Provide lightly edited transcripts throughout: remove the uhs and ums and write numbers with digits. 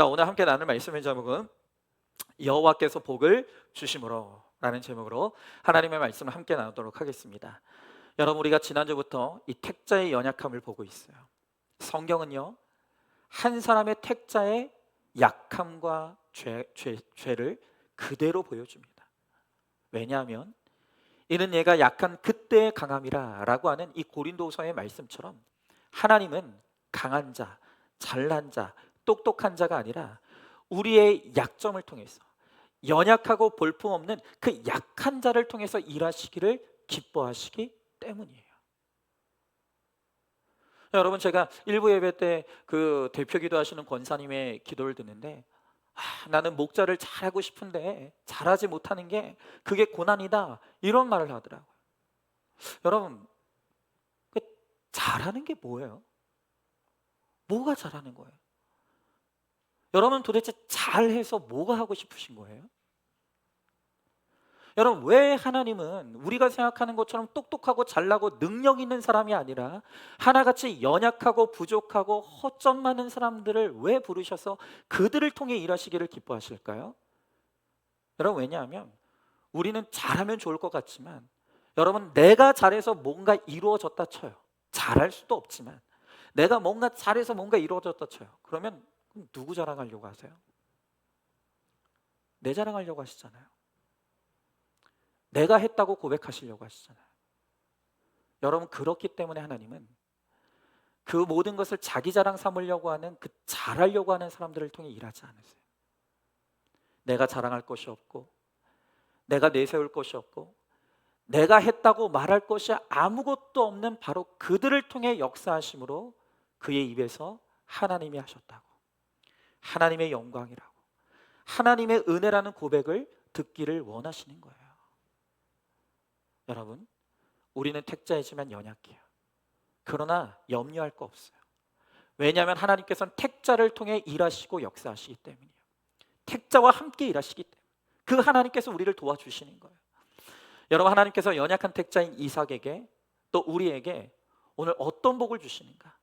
자, 오늘 함께 나눌 말씀의 제목은 여호와께서 복을 주심으로 라는 제목으로 하나님의 말씀을 함께 나누도록 하겠습니다. 여러분, 우리가 지난주부터 이 택자의 연약함을 보고 있어요. 성경은요, 한 사람의 택자의 약함과 죄를 그대로 보여줍니다. 왜냐하면 이는 얘가 약한 그때의 강함이라 라고 하는 이 고린도서의 말씀처럼 하나님은 강한 자, 잘난 자, 똑똑한 자가 아니라 우리의 약점을 통해서, 연약하고 볼품없는 그 약한 자를 통해서 일하시기를 기뻐하시기 때문이에요. 여러분, 제가 일부 예배 때 그 대표 기도하시는 권사님의 기도를 듣는데, 나는 목자를 잘하고 싶은데 잘하지 못하는 게 그게 고난이다, 이런 말을 하더라고요. 여러분, 그 잘하는 게 뭐예요? 뭐가 잘하는 거예요? 여러분, 도대체 잘해서 뭐가 하고 싶으신 거예요? 여러분, 왜 하나님은 우리가 생각하는 것처럼 똑똑하고 잘나고 능력 있는 사람이 아니라 하나같이 연약하고 부족하고 허점 많은 사람들을 왜 부르셔서 그들을 통해 일하시기를 기뻐하실까요? 여러분, 왜냐하면 우리는 잘하면 좋을 것 같지만, 여러분, 내가 잘해서 뭔가 이루어졌다 쳐요. 잘할 수도 없지만 내가 뭔가 잘해서 뭔가 이루어졌다 쳐요. 그러면 누구 자랑하려고 하세요? 내 자랑하려고 하시잖아요. 내가 했다고 고백하시려고 하시잖아요. 여러분, 그렇기 때문에 하나님은 그 모든 것을 자기 자랑 삼으려고 하는, 그 잘하려고 하는 사람들을 통해 일하지 않으세요. 내가 자랑할 것이 없고, 내가 내세울 것이 없고, 내가 했다고 말할 것이 아무것도 없는 바로 그들을 통해 역사하심으로 그의 입에서 하나님이 하셨다고, 하나님의 영광이라고, 하나님의 은혜라는 고백을 듣기를 원하시는 거예요. 여러분, 우리는 택자이지만 연약해요. 그러나 염려할 거 없어요. 왜냐하면 하나님께서는 택자를 통해 일하시고 역사하시기 때문이에요. 택자와 함께 일하시기 때문에 그 하나님께서 우리를 도와주시는 거예요. 여러분, 하나님께서 연약한 택자인 이삭에게, 또 우리에게 오늘 어떤 복을 주시는가,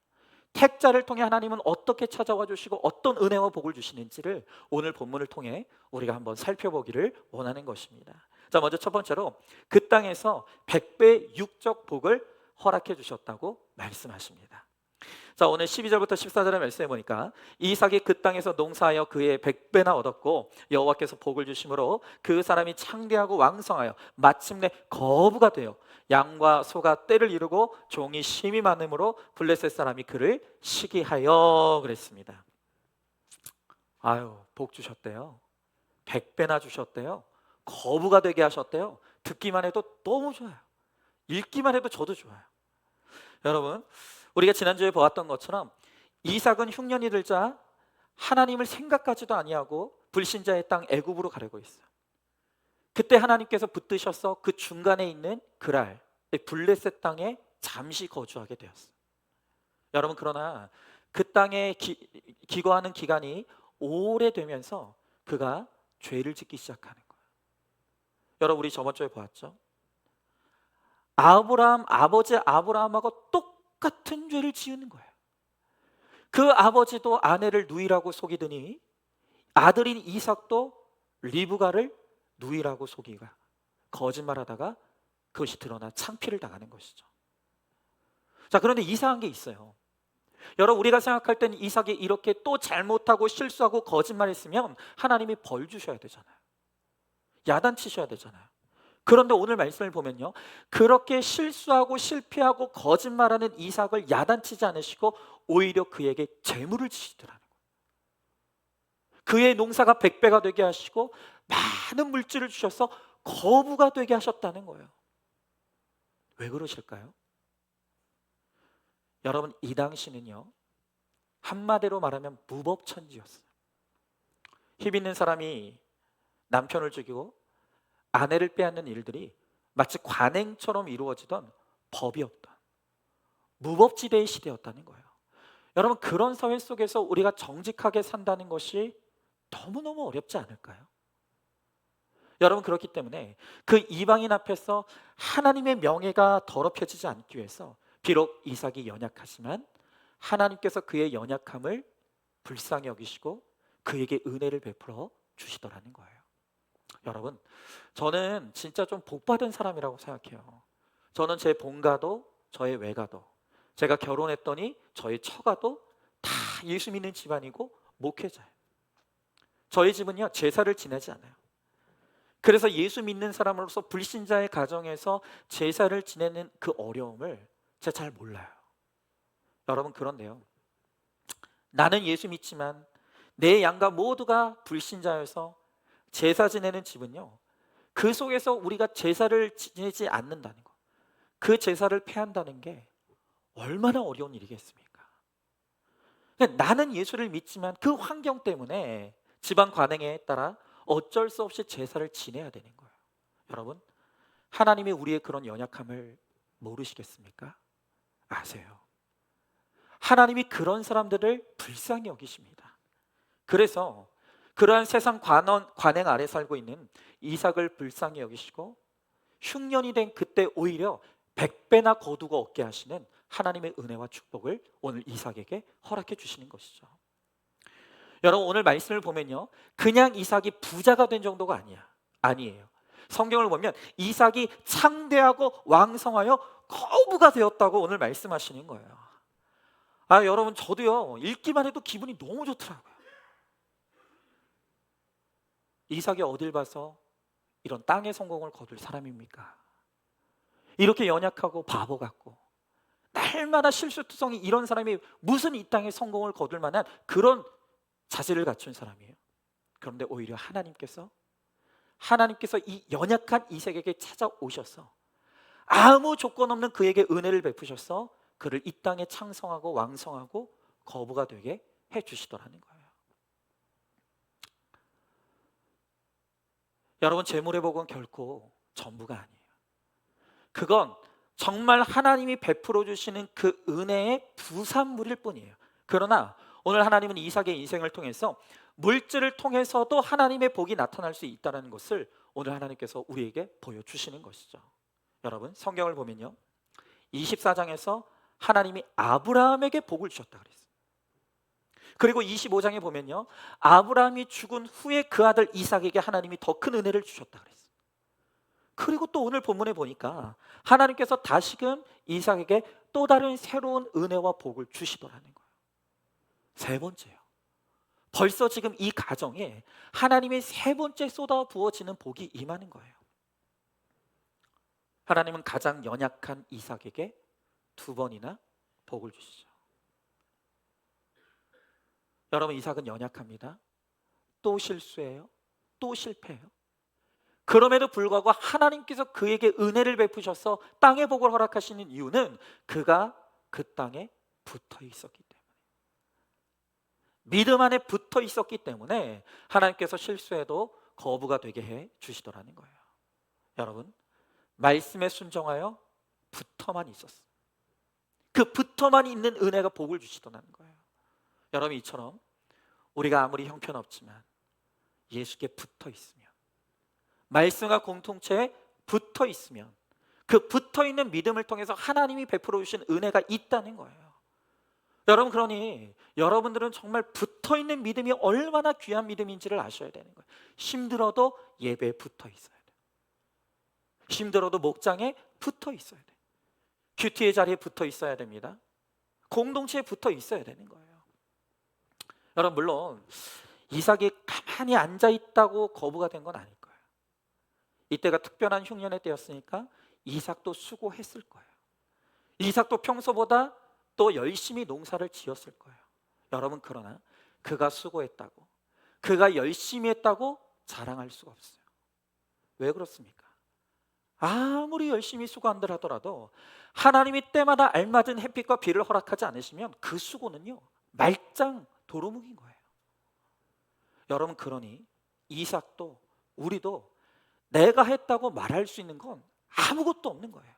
택자를 통해 하나님은 어떻게 찾아와 주시고 어떤 은혜와 복을 주시는지를 오늘 본문을 통해 우리가 한번 살펴보기를 원하는 것입니다. 자, 먼저 첫 번째로 그 땅에서 100배 육적 복을 허락해 주셨다고 말씀하십니다. 자, 오늘 12절부터 14절의 말씀해 보니까 이삭이 그 땅에서 농사하여 그의 100배나 얻었고 여호와께서 복을 주심으로 그 사람이 창대하고 왕성하여 마침내 거부가 되어 양과 소가 떼를 이루고 종이 심이 많음으로 블레셋 사람이 그를 시기하여 그랬습니다. 아유, 복 주셨대요. 100배나 주셨대요. 거부가 되게 하셨대요. 듣기만 해도 너무 좋아요. 읽기만 해도 저도 좋아요. 여러분, 우리가 지난주에 보았던 것처럼 이삭은 흉년이 들자 하나님을 생각하지도 아니하고 불신자의 땅 애굽으로 가려고 했어요. 그때 하나님께서 붙드셔서 그 중간에 있는 그랄, 블레셋 땅에 잠시 거주하게 되었어요. 여러분, 그러나 그 땅에 기거하는 기간이 오래되면서 그가 죄를 짓기 시작하는 거예요. 여러분, 우리 저번 주에 보았죠? 아버지 아브라함하고 똑같은 죄를 지은 거예요. 그 아버지도 아내를 누이라고 속이더니 아들인 이삭도 리브가를 누이라고 속이가 거짓말하다가 그것이 드러나 창피를 당하는 것이죠. 자, 그런데 이상한 게 있어요. 여러분, 우리가 생각할 때는 이삭이 이렇게 또 잘못하고 실수하고 거짓말했으면 하나님이 벌 주셔야 되잖아요. 야단치셔야 되잖아요. 그런데 오늘 말씀을 보면요, 그렇게 실수하고 실패하고 거짓말하는 이삭을 야단치지 않으시고 오히려 그에게 재물을 주시더라는 거예요. 그의 농사가 100배가 되게 하시고 많은 물질을 주셔서 거부가 되게 하셨다는 거예요. 왜 그러실까요? 여러분, 이 당시는요, 한마디로 말하면 무법천지였어요. 힘 있는 사람이 남편을 죽이고 아내를 빼앗는 일들이 마치 관행처럼 이루어지던 법이 없던 무법지대의 시대였다는 거예요. 여러분, 그런 사회 속에서 우리가 정직하게 산다는 것이 너무너무 어렵지 않을까요? 여러분, 그렇기 때문에 그 이방인 앞에서 하나님의 명예가 더럽혀지지 않기 위해서 비록 이삭이 연약하지만 하나님께서 그의 연약함을 불쌍히 여기시고 그에게 은혜를 베풀어 주시더라는 거예요. 여러분, 저는 진짜 좀 복받은 사람이라고 생각해요. 저는 제 본가도 저의 외가도, 제가 결혼했더니 저의 처가도 다 예수 믿는 집안이고 목회자예요. 저희 집은요, 제사를 지내지 않아요. 그래서 예수 믿는 사람으로서 불신자의 가정에서 제사를 지내는 그 어려움을 제가 잘 몰라요. 여러분, 그런데요, 나는 예수 믿지만 내 양가 모두가 불신자여서 제사 지내는 집은요, 그 속에서 우리가 제사를 지내지 않는다는 것, 그 제사를 폐한다는 게 얼마나 어려운 일이겠습니까? 그러니까 나는 예수를 믿지만 그 환경 때문에 집안 관행에 따라 어쩔 수 없이 제사를 지내야 되는 거예요. 여러분, 하나님이 우리의 그런 연약함을 모르시겠습니까? 아세요. 하나님이 그런 사람들을 불쌍히 여기십니다. 그래서 그러한 세상 관행 아래 살고 있는 이삭을 불쌍히 여기시고 흉년이 된 그때 오히려 100배나 거두고 얻게 하시는 하나님의 은혜와 축복을 오늘 이삭에게 허락해 주시는 것이죠. 여러분, 오늘 말씀을 보면요, 그냥 이삭이 부자가 된 정도가 아니에요. 성경을 보면 이삭이 창대하고 왕성하여 거부가 되었다고 오늘 말씀하시는 거예요. 여러분, 저도요, 읽기만 해도 기분이 너무 좋더라고요. 이삭이 어딜 봐서 이런 땅의 성공을 거둘 사람입니까? 이렇게 연약하고 바보 같고 날마다 실수투성이 이런 사람이 무슨 이 땅의 성공을 거둘 만한 그런 자질을 갖춘 사람이에요. 그런데 오히려 하나님께서 이 연약한 이삭에게 찾아오셔서 아무 조건 없는 그에게 은혜를 베푸셔서 그를 이 땅에 창성하고 왕성하고 거부가 되게 해주시더라는 거예요. 여러분, 재물의 복은 결코 전부가 아니에요. 그건 정말 하나님이 베풀어 주시는 그 은혜의 부산물일 뿐이에요. 그러나 오늘 하나님은 이삭의 인생을 통해서 물질을 통해서도 하나님의 복이 나타날 수 있다는 것을 오늘 하나님께서 우리에게 보여주시는 것이죠. 여러분, 성경을 보면요, 24장에서 하나님이 아브라함에게 복을 주셨다 그랬어요. 그리고 25장에 보면요, 아브라함이 죽은 후에 그 아들 이삭에게 하나님이 더 큰 은혜를 주셨다 그랬어요. 그리고 또 오늘 본문에 보니까 하나님께서 다시금 이삭에게 또 다른 새로운 은혜와 복을 주시더라는 거예요. 세 번째요, 벌써 지금 이 가정에 하나님의 세 번째 쏟아 부어지는 복이 임하는 거예요. 하나님은 가장 연약한 이삭에게 두 번이나 복을 주시죠. 여러분, 이삭은 연약합니다. 또 실수해요. 또 실패해요. 그럼에도 불구하고 하나님께서 그에게 은혜를 베푸셔서 땅의 복을 허락하시는 이유는 그가 그 땅에 붙어 있었기 때문에, 믿음 안에 붙어 있었기 때문에 하나님께서 실수해도 거부가 되게 해 주시더라는 거예요. 여러분, 말씀에 순종하여 붙어만 있었어요. 그 붙어만 있는 은혜가 복을 주시더라는 거예요. 여러분, 이처럼 우리가 아무리 형편없지만 예수께 붙어 있으면, 말씀과 공동체에 붙어 있으면 그 붙어 있는 믿음을 통해서 하나님이 베풀어 주신 은혜가 있다는 거예요. 여러분, 그러니 여러분들은 정말 붙어 있는 믿음이 얼마나 귀한 믿음인지를 아셔야 되는 거예요. 힘들어도 예배에 붙어 있어야 돼요. 힘들어도 목장에 붙어 있어야 돼요. 큐티의 자리에 붙어 있어야 됩니다. 공동체에 붙어 있어야 되는 거예요. 여러분, 물론 이삭이 가만히 앉아 있다고 거부가 된 건 아닐 거예요. 이때가 특별한 흉년의 때였으니까 이삭도 수고했을 거예요. 이삭도 평소보다 또 열심히 농사를 지었을 거예요. 여러분, 그러나 그가 수고했다고, 그가 열심히 했다고 자랑할 수가 없어요. 왜 그렇습니까? 아무리 열심히 수고한들 하더라도 하나님이 때마다 알맞은 햇빛과 비를 허락하지 않으시면 그 수고는요, 말짱 도루묵인 거예요. 여러분, 그러니 이삭도 우리도 내가 했다고 말할 수 있는 건 아무것도 없는 거예요.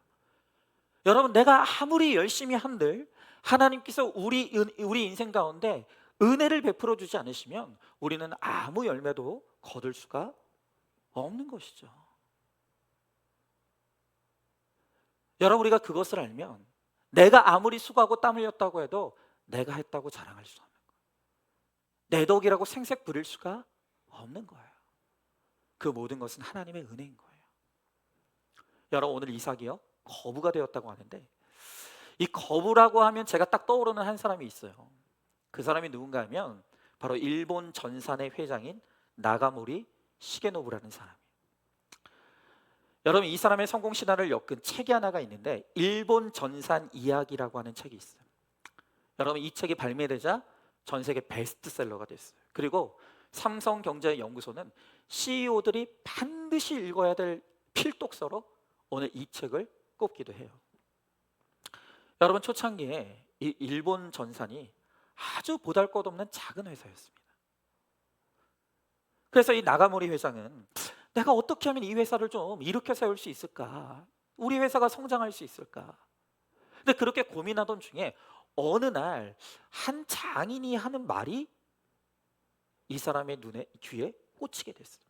여러분, 내가 아무리 열심히 한들 하나님께서 우리 인생 가운데 은혜를 베풀어 주지 않으시면 우리는 아무 열매도 거둘 수가 없는 것이죠. 여러분, 우리가 그것을 알면 내가 아무리 수고하고 땀 흘렸다고 해도 내가 했다고 자랑할 수 없는 거예요. 내 덕이라고 생색 부릴 수가 없는 거예요. 그 모든 것은 하나님의 은혜인 거예요. 여러분, 오늘 이삭이요 거부가 되었다고 하는데, 이 거부라고 하면 제가 딱 떠오르는 한 사람이 있어요. 그 사람이 누군가 하면 바로 일본 전산의 회장인 나가모리 시게노부라는 사람이에요. 여러분, 이 사람의 성공 신화를 엮은 책이 하나가 있는데 일본 전산 이야기라고 하는 책이 있어요. 여러분, 이 책이 발매되자 전 세계 베스트셀러가 됐어요. 그리고 삼성경제연구소는 CEO들이 반드시 읽어야 될 필독서로 오늘 이 책을 꼽기도 해요. 여러분, 초창기에 이 일본 전산이 아주 보잘것없는 작은 회사였습니다. 그래서 이 나가모리 회장은 내가 어떻게 하면 이 회사를 좀 일으켜 세울 수 있을까? 우리 회사가 성장할 수 있을까? 근데 그렇게 고민하던 중에 어느 날 한 장인이 하는 말이 이 사람의 귀에 꽂히게 됐어요.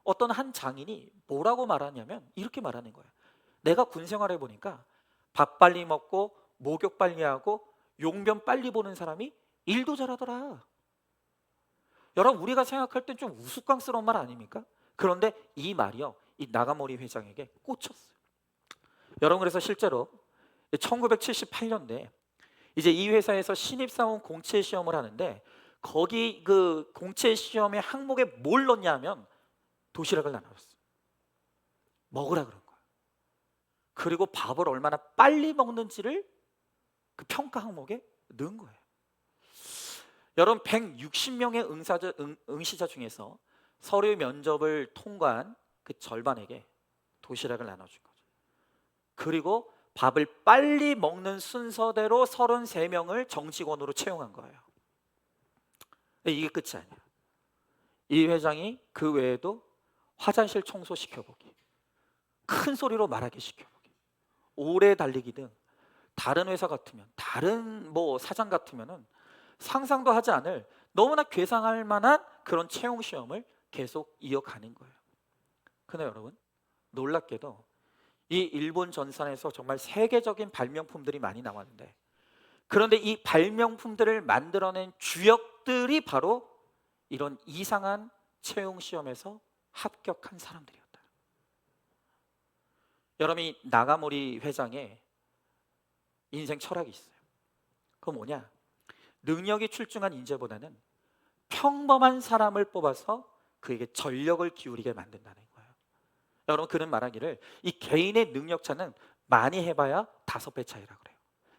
어떤 한 장인이 뭐라고 말하냐면 이렇게 말하는 거예요. 내가 군 생활해 보니까 밥 빨리 먹고 목욕 빨리 하고 용변 빨리 보는 사람이 일도 잘하더라. 여러분, 우리가 생각할 땐 좀 우스꽝스러운 말 아닙니까? 그런데 이 말이요, 이 나가모리 회장에게 꽂혔어요. 여러분, 그래서 실제로 1978년도에 이제 이 회사에서 신입사원 공채 시험을 하는데 거기 그 공채 시험의 항목에 뭘 넣냐면 도시락을 나눠줬어요. 먹으라 그런 거예요. 그리고 밥을 얼마나 빨리 먹는지를 그 평가 항목에 넣은 거예요. 여러분, 160명의 응시자 중에서 서류 면접을 통과한 그 절반에게 도시락을 나눠준 거죠. 그리고 밥을 빨리 먹는 순서대로 33명을 정직원으로 채용한 거예요. 이게 끝이 아니에요. 이 회장이 그 외에도 화장실 청소 시켜보기, 큰 소리로 말하기 시켜보기, 오래 달리기 등 다른 회사 같으면, 다른 뭐 사장 같으면은 상상도 하지 않을 너무나 괴상할 만한 그런 채용 시험을 계속 이어가는 거예요. 그런데 여러분, 놀랍게도 이 일본 전산에서 정말 세계적인 발명품들이 많이 나왔는데, 그런데 이 발명품들을 만들어낸 주역들이 바로 이런 이상한 채용 시험에서 합격한 사람들이었다. 여러분, 이 나가모리 회장의 인생 철학이 있어요. 그건 뭐냐? 능력이 출중한 인재보다는 평범한 사람을 뽑아서 그에게 전력을 기울이게 만든다는 거예요. 여러분, 그는 말하기를 이 개인의 능력차는 많이 해봐야 5배 차이라 그래요.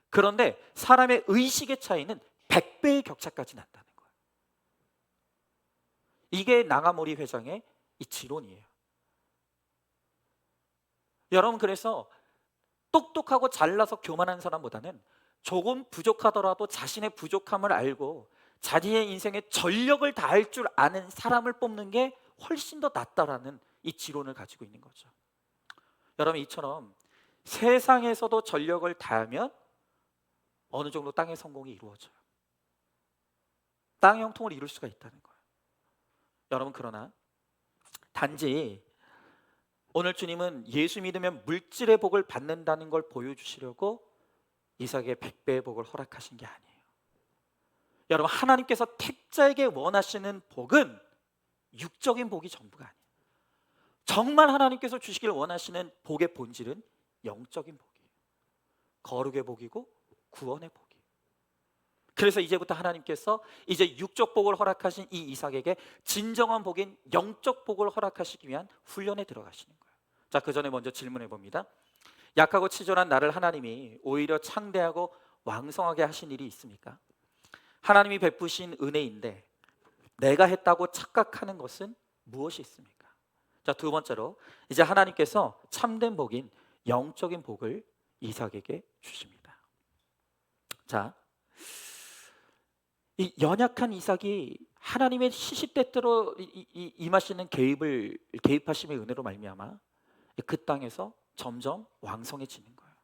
그런데 사람의 의식의 차이는 100배의 격차까지 난다는 거예요. 이게 나가모리 회장의 이 지론이에요. 여러분, 그래서 똑똑하고 잘나서 교만한 사람보다는 조금 부족하더라도 자신의 부족함을 알고 자기의 인생에 전력을 다할 줄 아는 사람을 뽑는 게 훨씬 더 낫다라는 이 지론을 가지고 있는 거죠. 여러분, 이처럼 세상에서도 전력을 다하면 어느 정도 땅의 성공이 이루어져요. 땅의 형통을 이룰 수가 있다는 거예요. 여러분, 그러나 단지 오늘 주님은 예수 믿으면 물질의 복을 받는다는 걸 보여주시려고 이삭의 100배의 복을 허락하신 게 아니에요. 여러분, 하나님께서 택자에게 원하시는 복은 육적인 복이 전부가 아니에요. 정말 하나님께서 주시길 원하시는 복의 본질은 영적인 복이에요. 거룩의 복이고 구원의 복이에요. 그래서 이제부터 하나님께서 이제 육적 복을 허락하신 이 이삭에게 진정한 복인 영적 복을 허락하시기 위한 훈련에 들어가시는 거예요. 자, 그 전에 먼저 질문해 봅니다. 약하고 치졸한 나를 하나님이 오히려 창대하고 왕성하게 하신 일이 있습니까? 하나님이 베푸신 은혜인데 내가 했다고 착각하는 것은 무엇이 있습니까? 자, 두 번째로 이제 하나님께서 참된 복인 영적인 복을 이삭에게 주십니다. 자, 이 연약한 이삭이 하나님의 시시때때로 임하시는 개입하심의 은혜로 말미암아 그 땅에서 점점 왕성해지는 거예요.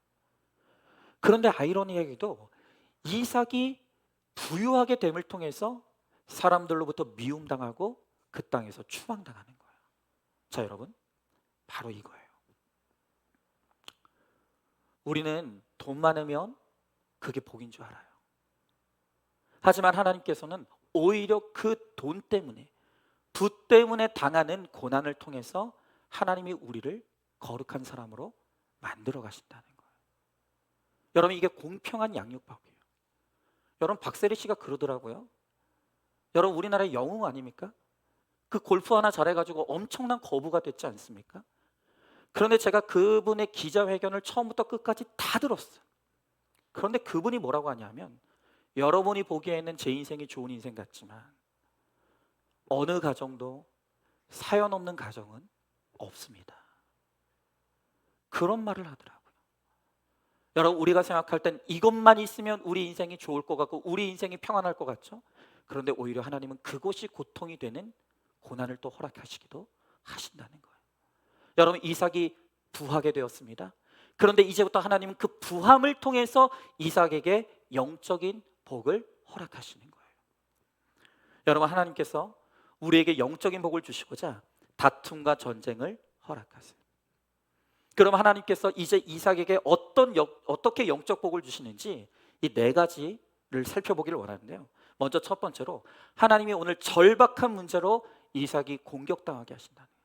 그런데 아이러니하게도 이삭이 부유하게 됨을 통해서 사람들로부터 미움당하고 그 땅에서 추방당하는 거예요. 자, 여러분, 바로 이거예요. 우리는 돈 많으면 그게 복인 줄 알아요. 하지만 하나님께서는 오히려 그 돈 때문에, 부 때문에 당하는 고난을 통해서 하나님이 우리를 거룩한 사람으로 만들어 가신다는 거예요. 여러분, 이게 공평한 양육법이에요. 여러분, 박세리 씨가 그러더라고요. 여러분, 우리나라의 영웅 아닙니까? 그 골프 하나 잘해가지고 엄청난 거부가 됐지 않습니까? 그런데 제가 그분의 기자회견을 처음부터 끝까지 다 들었어요. 그런데 그분이 뭐라고 하냐면, 여러분이 보기에는 제 인생이 좋은 인생 같지만 어느 가정도 사연 없는 가정은 없습니다. 그런 말을 하더라고요. 여러분, 우리가 생각할 땐 이것만 있으면 우리 인생이 좋을 것 같고 우리 인생이 평안할 것 같죠? 그런데 오히려 하나님은 그것이 고통이 되는 고난을 또 허락하시기도 하신다는 거예요. 여러분, 이삭이 부하게 되었습니다. 그런데 이제부터 하나님은 그 부함을 통해서 이삭에게 영적인 복을 허락하시는 거예요. 여러분, 하나님께서 우리에게 영적인 복을 주시고자 다툼과 전쟁을 허락하세요. 그럼 하나님께서 이제 이삭에게 어떻게 영적 복을 주시는지 이 네 가지를 살펴보기를 원하는데요. 먼저 첫 번째로, 하나님이 오늘 절박한 문제로 이삭이 공격당하게 하신다는 거예요.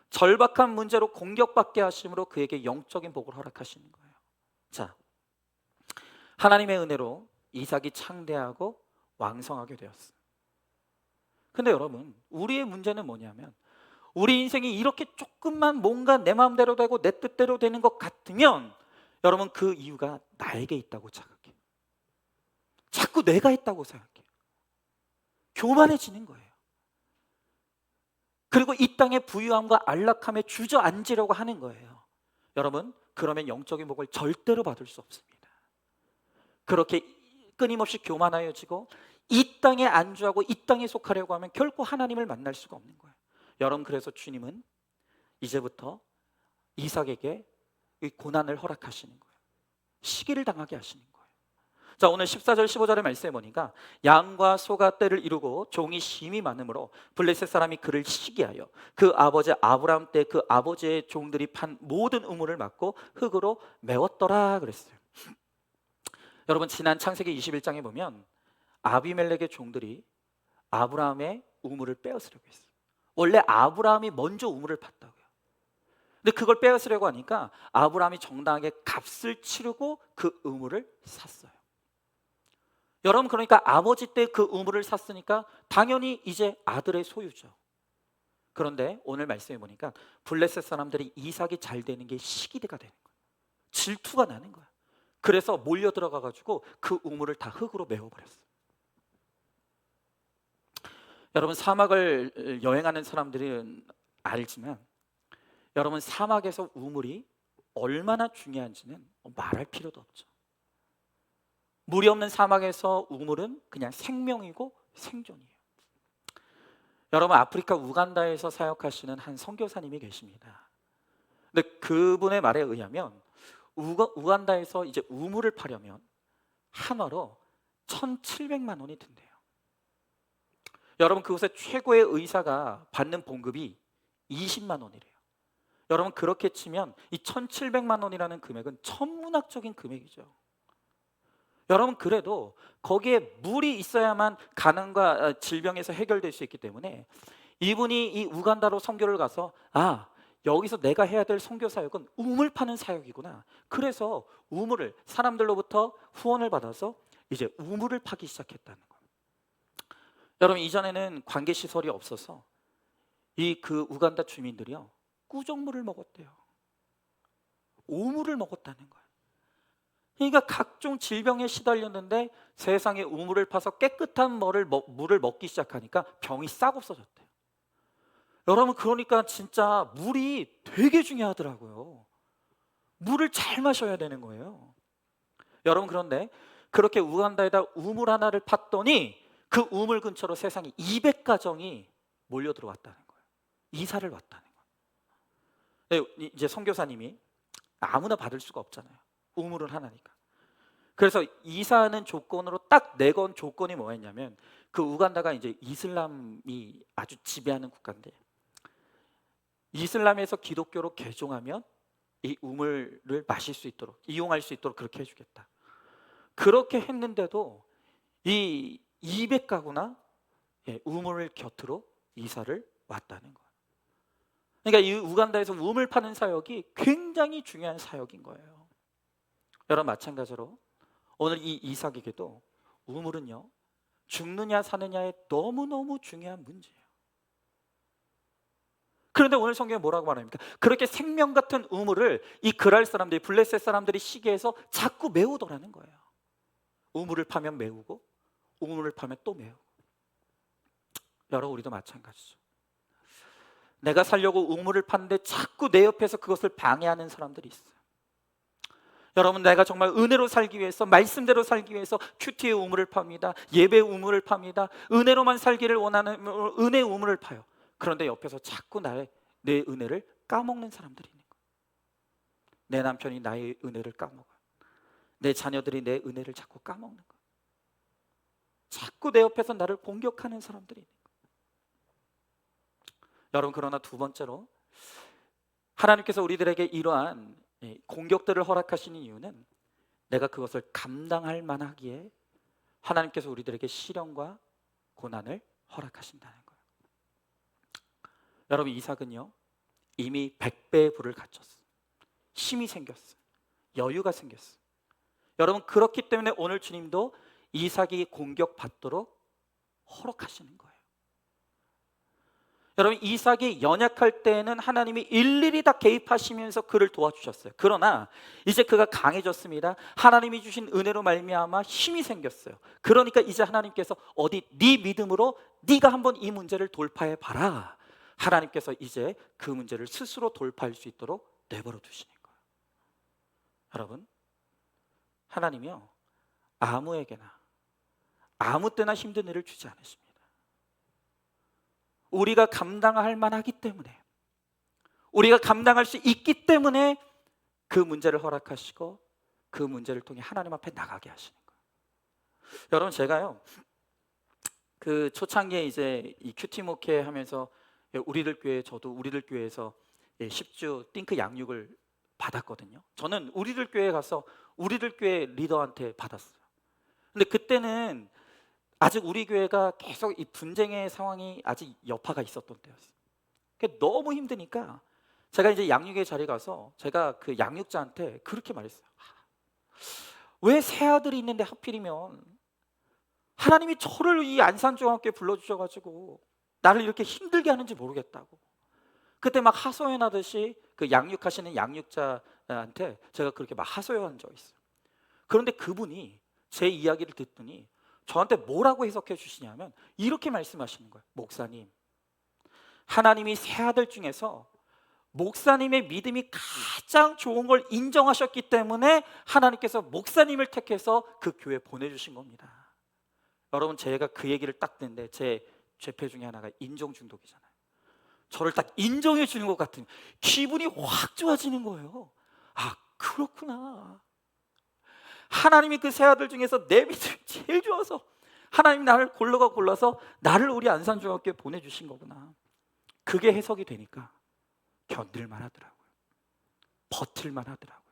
절박한 문제로 공격받게 하심으로 그에게 영적인 복을 허락하시는 거예요. 자, 하나님의 은혜로 이삭이 창대하고 왕성하게 되었어요. 근데 여러분, 우리의 문제는 뭐냐면, 우리 인생이 이렇게 조금만 뭔가 내 마음대로 되고 내 뜻대로 되는 것 같으면 여러분, 그 이유가 나에게 있다고 생각해요. 자꾸 내가 있다고 생각해요. 교만해지는 거예요. 그리고 이 땅의 부유함과 안락함에 주저앉으려고 하는 거예요. 여러분, 그러면 영적인 복을 절대로 받을 수 없습니다. 그렇게 끊임없이 교만하여지고 이 땅에 안주하고 이 땅에 속하려고 하면 결코 하나님을 만날 수가 없는 거예요. 여러분, 그래서 주님은 이제부터 이삭에게 이 고난을 허락하시는 거예요. 시기를 당하게 하시는 거예요. 자, 오늘 14절 15절의 말씀에 보니까 양과 소가 떼를 이루고 종이 심이 많으므로 블레셋 사람이 그를 시기하여 그 아버지 아브라함 때 그 아버지의 종들이 판 모든 우물을 막고 흙으로 메웠더라 그랬어요. 여러분, 지난 창세기 21장에 보면 아비멜렉의 종들이 아브라함의 우물을 빼앗으려고 했어요. 원래 아브라함이 먼저 우물을 팠다고요. 근데 그걸 빼앗으려고 하니까 아브라함이 정당하게 값을 치르고 그 우물을 샀어요. 여러분, 그러니까 아버지 때 그 우물을 샀으니까 당연히 이제 아들의 소유죠. 그런데 오늘 말씀해 보니까 블레셋 사람들이 이삭이 잘 되는 게 시기가 되는 거예요. 질투가 나는 거야. 그래서 몰려 들어가 가지고 그 우물을 다 흙으로 메워버렸어요. 여러분, 사막을 여행하는 사람들은 알지만 여러분, 사막에서 우물이 얼마나 중요한지는 말할 필요도 없죠. 물이 없는 사막에서 우물은 그냥 생명이고 생존이에요. 여러분, 아프리카 우간다에서 사역하시는 한 선교사님이 계십니다. 근데 그분의 말에 의하면 우간다에서 이제 우물을 파려면 한화로 1,700만 원이 든대요. 여러분, 그곳의 최고의 의사가 받는 봉급이 20만 원이래요. 여러분, 그렇게 치면 이 1,700만 원이라는 금액은 천문학적인 금액이죠. 여러분, 그래도 거기에 물이 있어야만 가난과 질병에서 해결될 수 있기 때문에 이분이 이 우간다로 선교를 가서 여기서 내가 해야 될 선교 사역은 우물 파는 사역이구나. 그래서 우물을 사람들로부터 후원을 받아서 이제 우물을 파기 시작했다는 거예요. 여러분, 이전에는 관계 시설이 없어서 그 우간다 주민들이요, 꾸정물을 먹었대요. 오물을 먹었다는 거예요. 그러니까 각종 질병에 시달렸는데 세상에 우물을 파서 깨끗한 물을 먹기 시작하니까 병이 싹 없어졌대요. 여러분, 그러니까 진짜 물이 되게 중요하더라고요. 물을 잘 마셔야 되는 거예요. 여러분, 그런데 그렇게 우간다에다 우물 하나를 팠더니 그 우물 근처로 세상에 200가정이 몰려 들어왔다는 거예요. 이사를 왔다는 거예요. 이제 선교사님이 아무나 받을 수가 없잖아요. 우물은 하나니까. 그래서 이사하는 조건으로 딱 내건 조건이 뭐였냐면, 그 우간다가 이제 이슬람이 아주 지배하는 국가인데 이슬람에서 기독교로 개종하면 이 우물을 마실 수 있도록, 이용할 수 있도록 그렇게 해주겠다. 그렇게 했는데도 이 200가구나 우물 곁으로 이사를 왔다는 거예요. 그러니까 이 우간다에서 우물 파는 사역이 굉장히 중요한 사역인 거예요. 여러분, 마찬가지로 오늘 이 이삭에게도 우물은요, 죽느냐 사느냐의 너무너무 중요한 문제예요. 그런데 오늘 성경에 뭐라고 말합니까? 그렇게 생명 같은 우물을 이 그랄 사람들이, 블레셋 사람들이 시기해서 자꾸 메우더라는 거예요. 우물을 파면 메우고 우물을 파면 또 메우고. 여러분, 우리도 마찬가지죠. 내가 살려고 우물을 파는데 자꾸 내 옆에서 그것을 방해하는 사람들이 있어요. 여러분, 내가 정말 은혜로 살기 위해서, 말씀대로 살기 위해서 큐티의 우물을 팝니다. 예배의 우물을 팝니다. 은혜로만 살기를 원하는 은혜의 우물을 파요. 그런데 옆에서 자꾸 내 은혜를 까먹는 사람들이 있는 거예요. 내 남편이 나의 은혜를 까먹어요. 내 자녀들이 내 은혜를 자꾸 까먹는 거예요. 자꾸 내 옆에서 나를 공격하는 사람들이 있는 거예요. 여러분, 그러나 두 번째로 하나님께서 우리들에게 이러한 공격들을 허락하시는 이유는 내가 그것을 감당할 만하기에 하나님께서 우리들에게 시련과 고난을 허락하신다는 거예요. 여러분, 이삭은요 이미 100배의 부를 갖췄어요. 힘이 생겼어요. 여유가 생겼어요. 여러분, 그렇기 때문에 오늘 주님도 이삭이 공격받도록 허락하시는 거예요. 여러분, 이삭이 연약할 때에는 하나님이 일일이 다 개입하시면서 그를 도와주셨어요. 그러나 이제 그가 강해졌습니다. 하나님이 주신 은혜로 말미암아 힘이 생겼어요. 그러니까 이제 하나님께서 어디 네 믿음으로 네가 한번 이 문제를 돌파해 봐라. 하나님께서 이제 그 문제를 스스로 돌파할 수 있도록 내버려 두시는 거예요. 여러분, 하나님이요 아무에게나 아무 때나 힘든 일을 주지 않으십니다. 우리가 감당할 만하기 때문에, 우리가 감당할 수 있기 때문에 그 문제를 허락하시고 그 문제를 통해 하나님 앞에 나가게 하시는 거예요. 여러분, 제가요 그 초창기에 이제 이 큐티 목회 하면서 저도 우리들 교회에서 10주 띵크 양육을 받았거든요. 저는 우리들 교회에 가서 우리들 교회 리더한테 받았어요. 근데 그때는 아직 우리 교회가 계속 이 분쟁의 상황이 아직 여파가 있었던 때였어요. 그게 너무 힘드니까 제가 이제 양육의 자리에 가서 제가 그 양육자한테 그렇게 말했어요. 왜 새 아들이 있는데 하필이면 하나님이 저를 이 안산중학교에 불러주셔가지고 나를 이렇게 힘들게 하는지 모르겠다고. 그때 막 하소연하듯이 그 양육하시는 양육자한테 제가 그렇게 막 하소연한 적이 있어요. 그런데 그분이 제 이야기를 듣더니 저한테 뭐라고 해석해 주시냐면 이렇게 말씀하시는 거예요. 목사님, 하나님이 새 아들 중에서 목사님의 믿음이 가장 좋은 걸 인정하셨기 때문에 하나님께서 목사님을 택해서 그 교회에 보내주신 겁니다. 여러분, 제가 그 얘기를 딱 듣는데 제 죄패 중에 하나가 인정 중독이잖아요. 저를 딱 인정해 주는 것 같은 기분이 확 좋아지는 거예요. 아, 그렇구나. 하나님이 그 새 아들 중에서 내 믿음이 제일 좋아서 하나님이 나를 골라서 나를 우리 안산중학교에 보내주신 거구나. 그게 해석이 되니까 견딜만 하더라고요. 버틸만 하더라고요.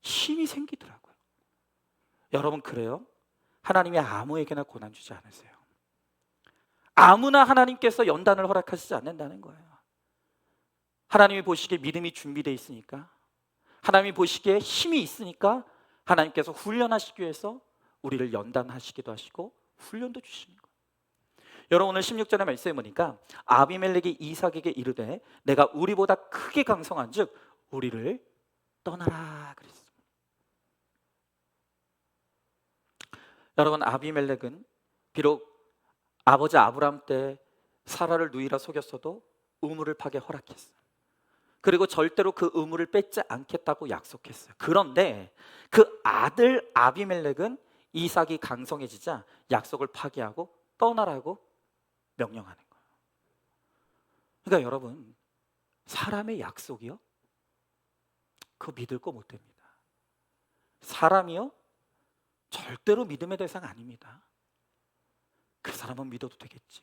힘이 생기더라고요. 여러분, 그래요? 하나님이 아무에게나 고난 주지 않으세요. 아무나 하나님께서 연단을 허락하시지 않는다는 거예요. 하나님이 보시기에 믿음이 준비되어 있으니까, 하나님이 보시기에 힘이 있으니까 하나님께서 훈련하시기 위해서 우리를 연단하시기도 하시고 훈련도 주시는 거예요. 여러분, 오늘 16절의 말씀에 보니까 아비멜렉이 이삭에게 이르되 내가 우리보다 크게 강성한 즉 우리를 떠나라 그랬습니다. 여러분, 아비멜렉은 비록 아버지 아브라함 때 사라를 누이라 속였어도 우물을 파게 허락했어요. 그리고 절대로 그 우물을 뺏지 않겠다고 약속했어요. 그런데 그 아들 아비멜렉은 이삭이 강성해지자 약속을 파기하고 떠나라고 명령하는 거예요. 그러니까 여러분, 사람의 약속이요? 그거 믿을 거 못 됩니다. 사람이요? 절대로 믿음의 대상 아닙니다. 그 사람은 믿어도 되겠지.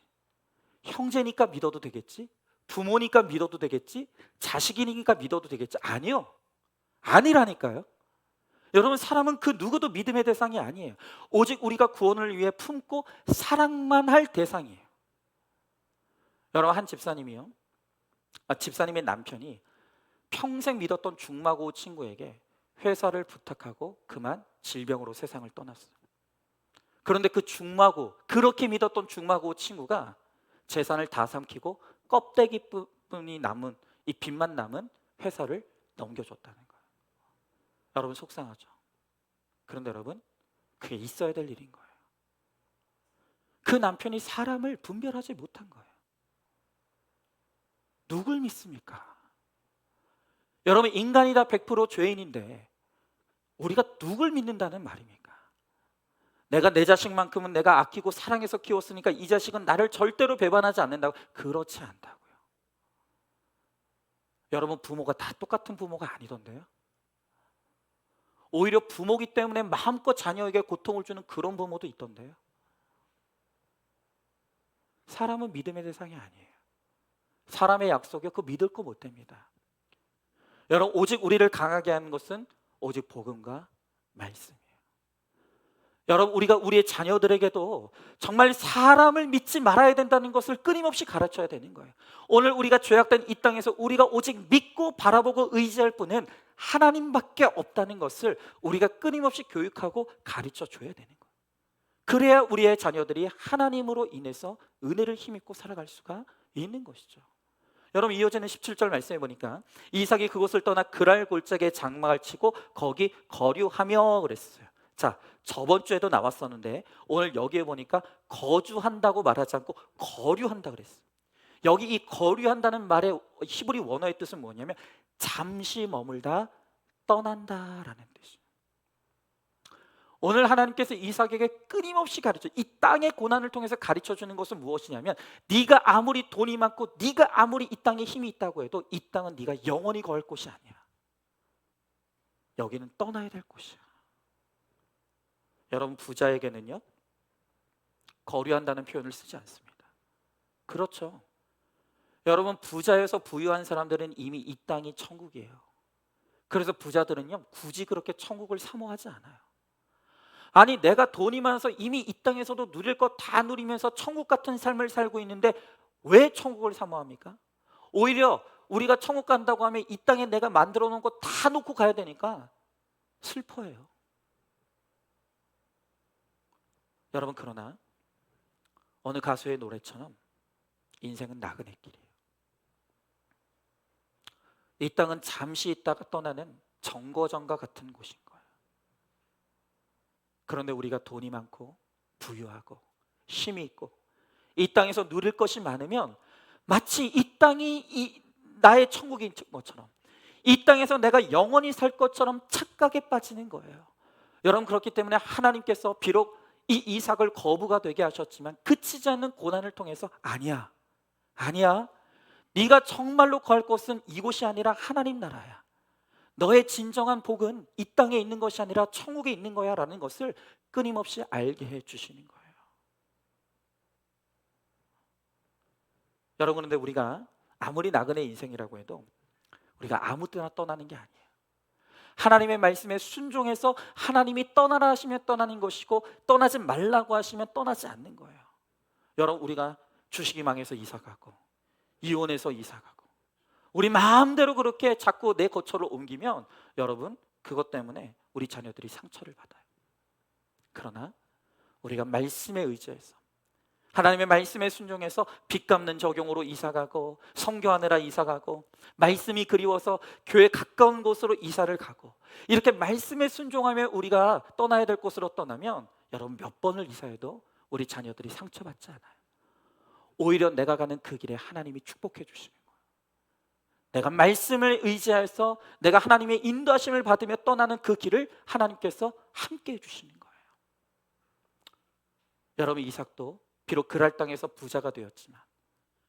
형제니까 믿어도 되겠지. 부모니까 믿어도 되겠지. 자식이니까 믿어도 되겠지. 아니요. 아니라니까요. 여러분, 사람은 그 누구도 믿음의 대상이 아니에요. 오직 우리가 구원을 위해 품고 사랑만 할 대상이에요. 여러분, 한 집사님이요, 집사님의 남편이 평생 믿었던 중마고 친구에게 회사를 부탁하고 그만 질병으로 세상을 떠났어요. 그런데 그 중마고, 그렇게 믿었던 중마고 친구가 재산을 다 삼키고 껍데기뿐이 남은, 이 빚만 남은 회사를 넘겨줬다는 거예요. 여러분, 속상하죠? 그런데 여러분, 그게 있어야 될 일인 거예요. 그 남편이 사람을 분별하지 못한 거예요. 누굴 믿습니까? 여러분, 인간이 다 100% 죄인인데 우리가 누굴 믿는다는 말입니까? 내가 내 자식만큼은 내가 아끼고 사랑해서 키웠으니까 이 자식은 나를 절대로 배반하지 않는다고. 그렇지 않다고요. 여러분, 부모가 다 똑같은 부모가 아니던데요. 오히려 부모기 때문에 마음껏 자녀에게 고통을 주는 그런 부모도 있던데요. 사람은 믿음의 대상이 아니에요. 사람의 약속에 그거 믿을 거 못 됩니다. 여러분, 오직 우리를 강하게 하는 것은 오직 복음과 말씀이에요. 여러분, 우리가 우리의 자녀들에게도 정말 사람을 믿지 말아야 된다는 것을 끊임없이 가르쳐야 되는 거예요. 오늘 우리가 죄악된 이 땅에서 우리가 오직 믿고 바라보고 의지할 분은 하나님밖에 없다는 것을 우리가 끊임없이 교육하고 가르쳐 줘야 되는 거예요. 그래야 우리의 자녀들이 하나님으로 인해서 은혜를 힘입고 살아갈 수가 있는 것이죠. 여러분, 이어지는 17절 말씀해 보니까 이삭이 그곳을 떠나 그랄 골짜기에 장막을 치고 거기 거류하며 그랬어요. 자, 저번 주에도 나왔었는데 오늘 여기에 보니까 거주한다고 말하지 않고 거류한다 그랬어요. 여기 이 거류한다는 말의 히브리 원어의 뜻은 뭐냐면 잠시 머물다, 떠난다라는 뜻이에요. 오늘 하나님께서 이삭에게 끊임없이 가르쳐, 이 땅의 고난을 통해서 가르쳐 주는 것은 무엇이냐면, 네가 아무리 돈이 많고 네가 아무리 이 땅에 힘이 있다고 해도 이 땅은 네가 영원히 거할 곳이 아니야. 여기는 떠나야 될 곳이야. 여러분, 부자에게는요, 거류한다는 표현을 쓰지 않습니다. 그렇죠. 여러분, 부자여서 부유한 사람들은 이미 이 땅이 천국이에요. 그래서 부자들은요, 굳이 그렇게 천국을 사모하지 않아요. 아니, 내가 돈이 많아서 이미 이 땅에서도 누릴 것 다 누리면서 천국 같은 삶을 살고 있는데 왜 천국을 사모합니까? 오히려 우리가 천국 간다고 하면 이 땅에 내가 만들어 놓은 거 다 놓고 가야 되니까 슬퍼해요. 여러분, 그러나 어느 가수의 노래처럼 인생은 나그네 길이에요. 이 땅은 잠시 있다가 떠나는 정거장과 같은 곳인 거예요. 그런데 우리가 돈이 많고 부유하고 힘이 있고 이 땅에서 누릴 것이 많으면 마치 이 땅이 나의 천국인 것처럼, 이 땅에서 내가 영원히 살 것처럼 착각에 빠지는 거예요. 여러분, 그렇기 때문에 하나님께서 비록 이 이삭을 거부가 되게 하셨지만 그치지 않는 고난을 통해서 아니야, 네가 정말로 거할 곳은 이곳이 아니라 하나님 나라야. 너의 진정한 복은 이 땅에 있는 것이 아니라 천국에 있는 거야 라는 것을 끊임없이 알게 해주시는 거예요. 여러분, 그런데 우리가 아무리 나그네 인생이라고 해도 우리가 아무 때나 떠나는 게 아니에요. 하나님의 말씀에 순종해서 하나님이 떠나라 하시면 떠나는 것이고 떠나지 말라고 하시면 떠나지 않는 거예요. 여러분, 우리가 주식이 망해서 이사가고 이혼해서 이사가고 우리 마음대로 그렇게 자꾸 내 거처를 옮기면 여러분, 그것 때문에 우리 자녀들이 상처를 받아요. 그러나 우리가 말씀에 의지해서 하나님의 말씀에 순종해서 빚 갚는 적용으로 이사가고 선교하느라 이사가고 말씀이 그리워서 교회 가까운 곳으로 이사를 가고 이렇게 말씀에 순종하며 우리가 떠나야 될 곳으로 떠나면 여러분, 몇 번을 이사해도 우리 자녀들이 상처받지 않아요. 오히려 내가 가는 그 길에 하나님이 축복해 주시는 거예요. 내가 말씀을 의지해서 내가 하나님의 인도하심을 받으며 떠나는 그 길을 하나님께서 함께 해주시는 거예요. 여러분, 이삭도 비록 그랄 땅에서 부자가 되었지만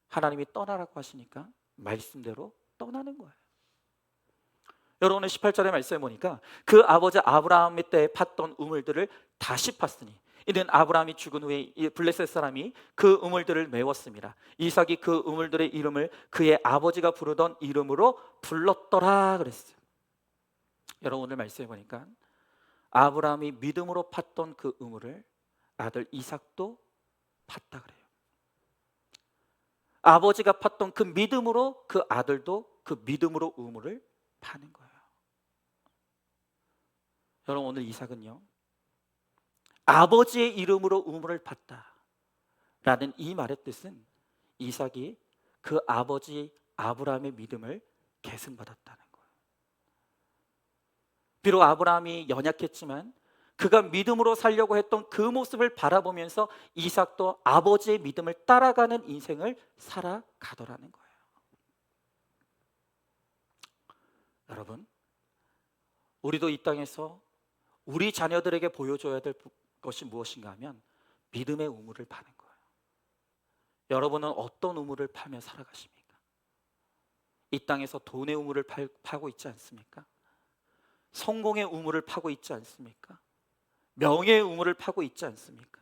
하나님이 떠나라고 하시니까 말씀대로 떠나는 거예요. 여러분, 오늘 18절의 말씀에 보니까 그 아버지 아브라함의 때에 팠던 우물들을 다시 팠으니 이는 아브라함이 죽은 후에 블레셋 사람이 그 우물들을 메웠습니다. 이삭이 그 우물들의 이름을 그의 아버지가 부르던 이름으로 불렀더라 그랬어요. 여러분, 오늘 말씀해 보니까 아브라함이 믿음으로 팠던 그 우물을 아들 이삭도 팠다 그래요. 아버지가 팠던 그 믿음으로 그 아들도 그 믿음으로 우물을 파는 거예요. 여러분, 오늘 이삭은요, 아버지의 이름으로 우물을 팠다라는 이 말의 뜻은 이삭이 그 아버지 아브라함의 믿음을 계승받았다는 거예요. 비록 아브라함이 연약했지만 그가 믿음으로 살려고 했던 그 모습을 바라보면서 이삭도 아버지의 믿음을 따라가는 인생을 살아가더라는 거예요. 여러분, 우리도 이 땅에서 우리 자녀들에게 보여줘야 될 것이 무엇인가 하면 믿음의 우물을 파는 거예요. 여러분은 어떤 우물을 파며 살아가십니까? 이 땅에서 돈의 우물을 파고 있지 않습니까? 성공의 우물을 파고 있지 않습니까? 명예의 우물을 파고 있지 않습니까?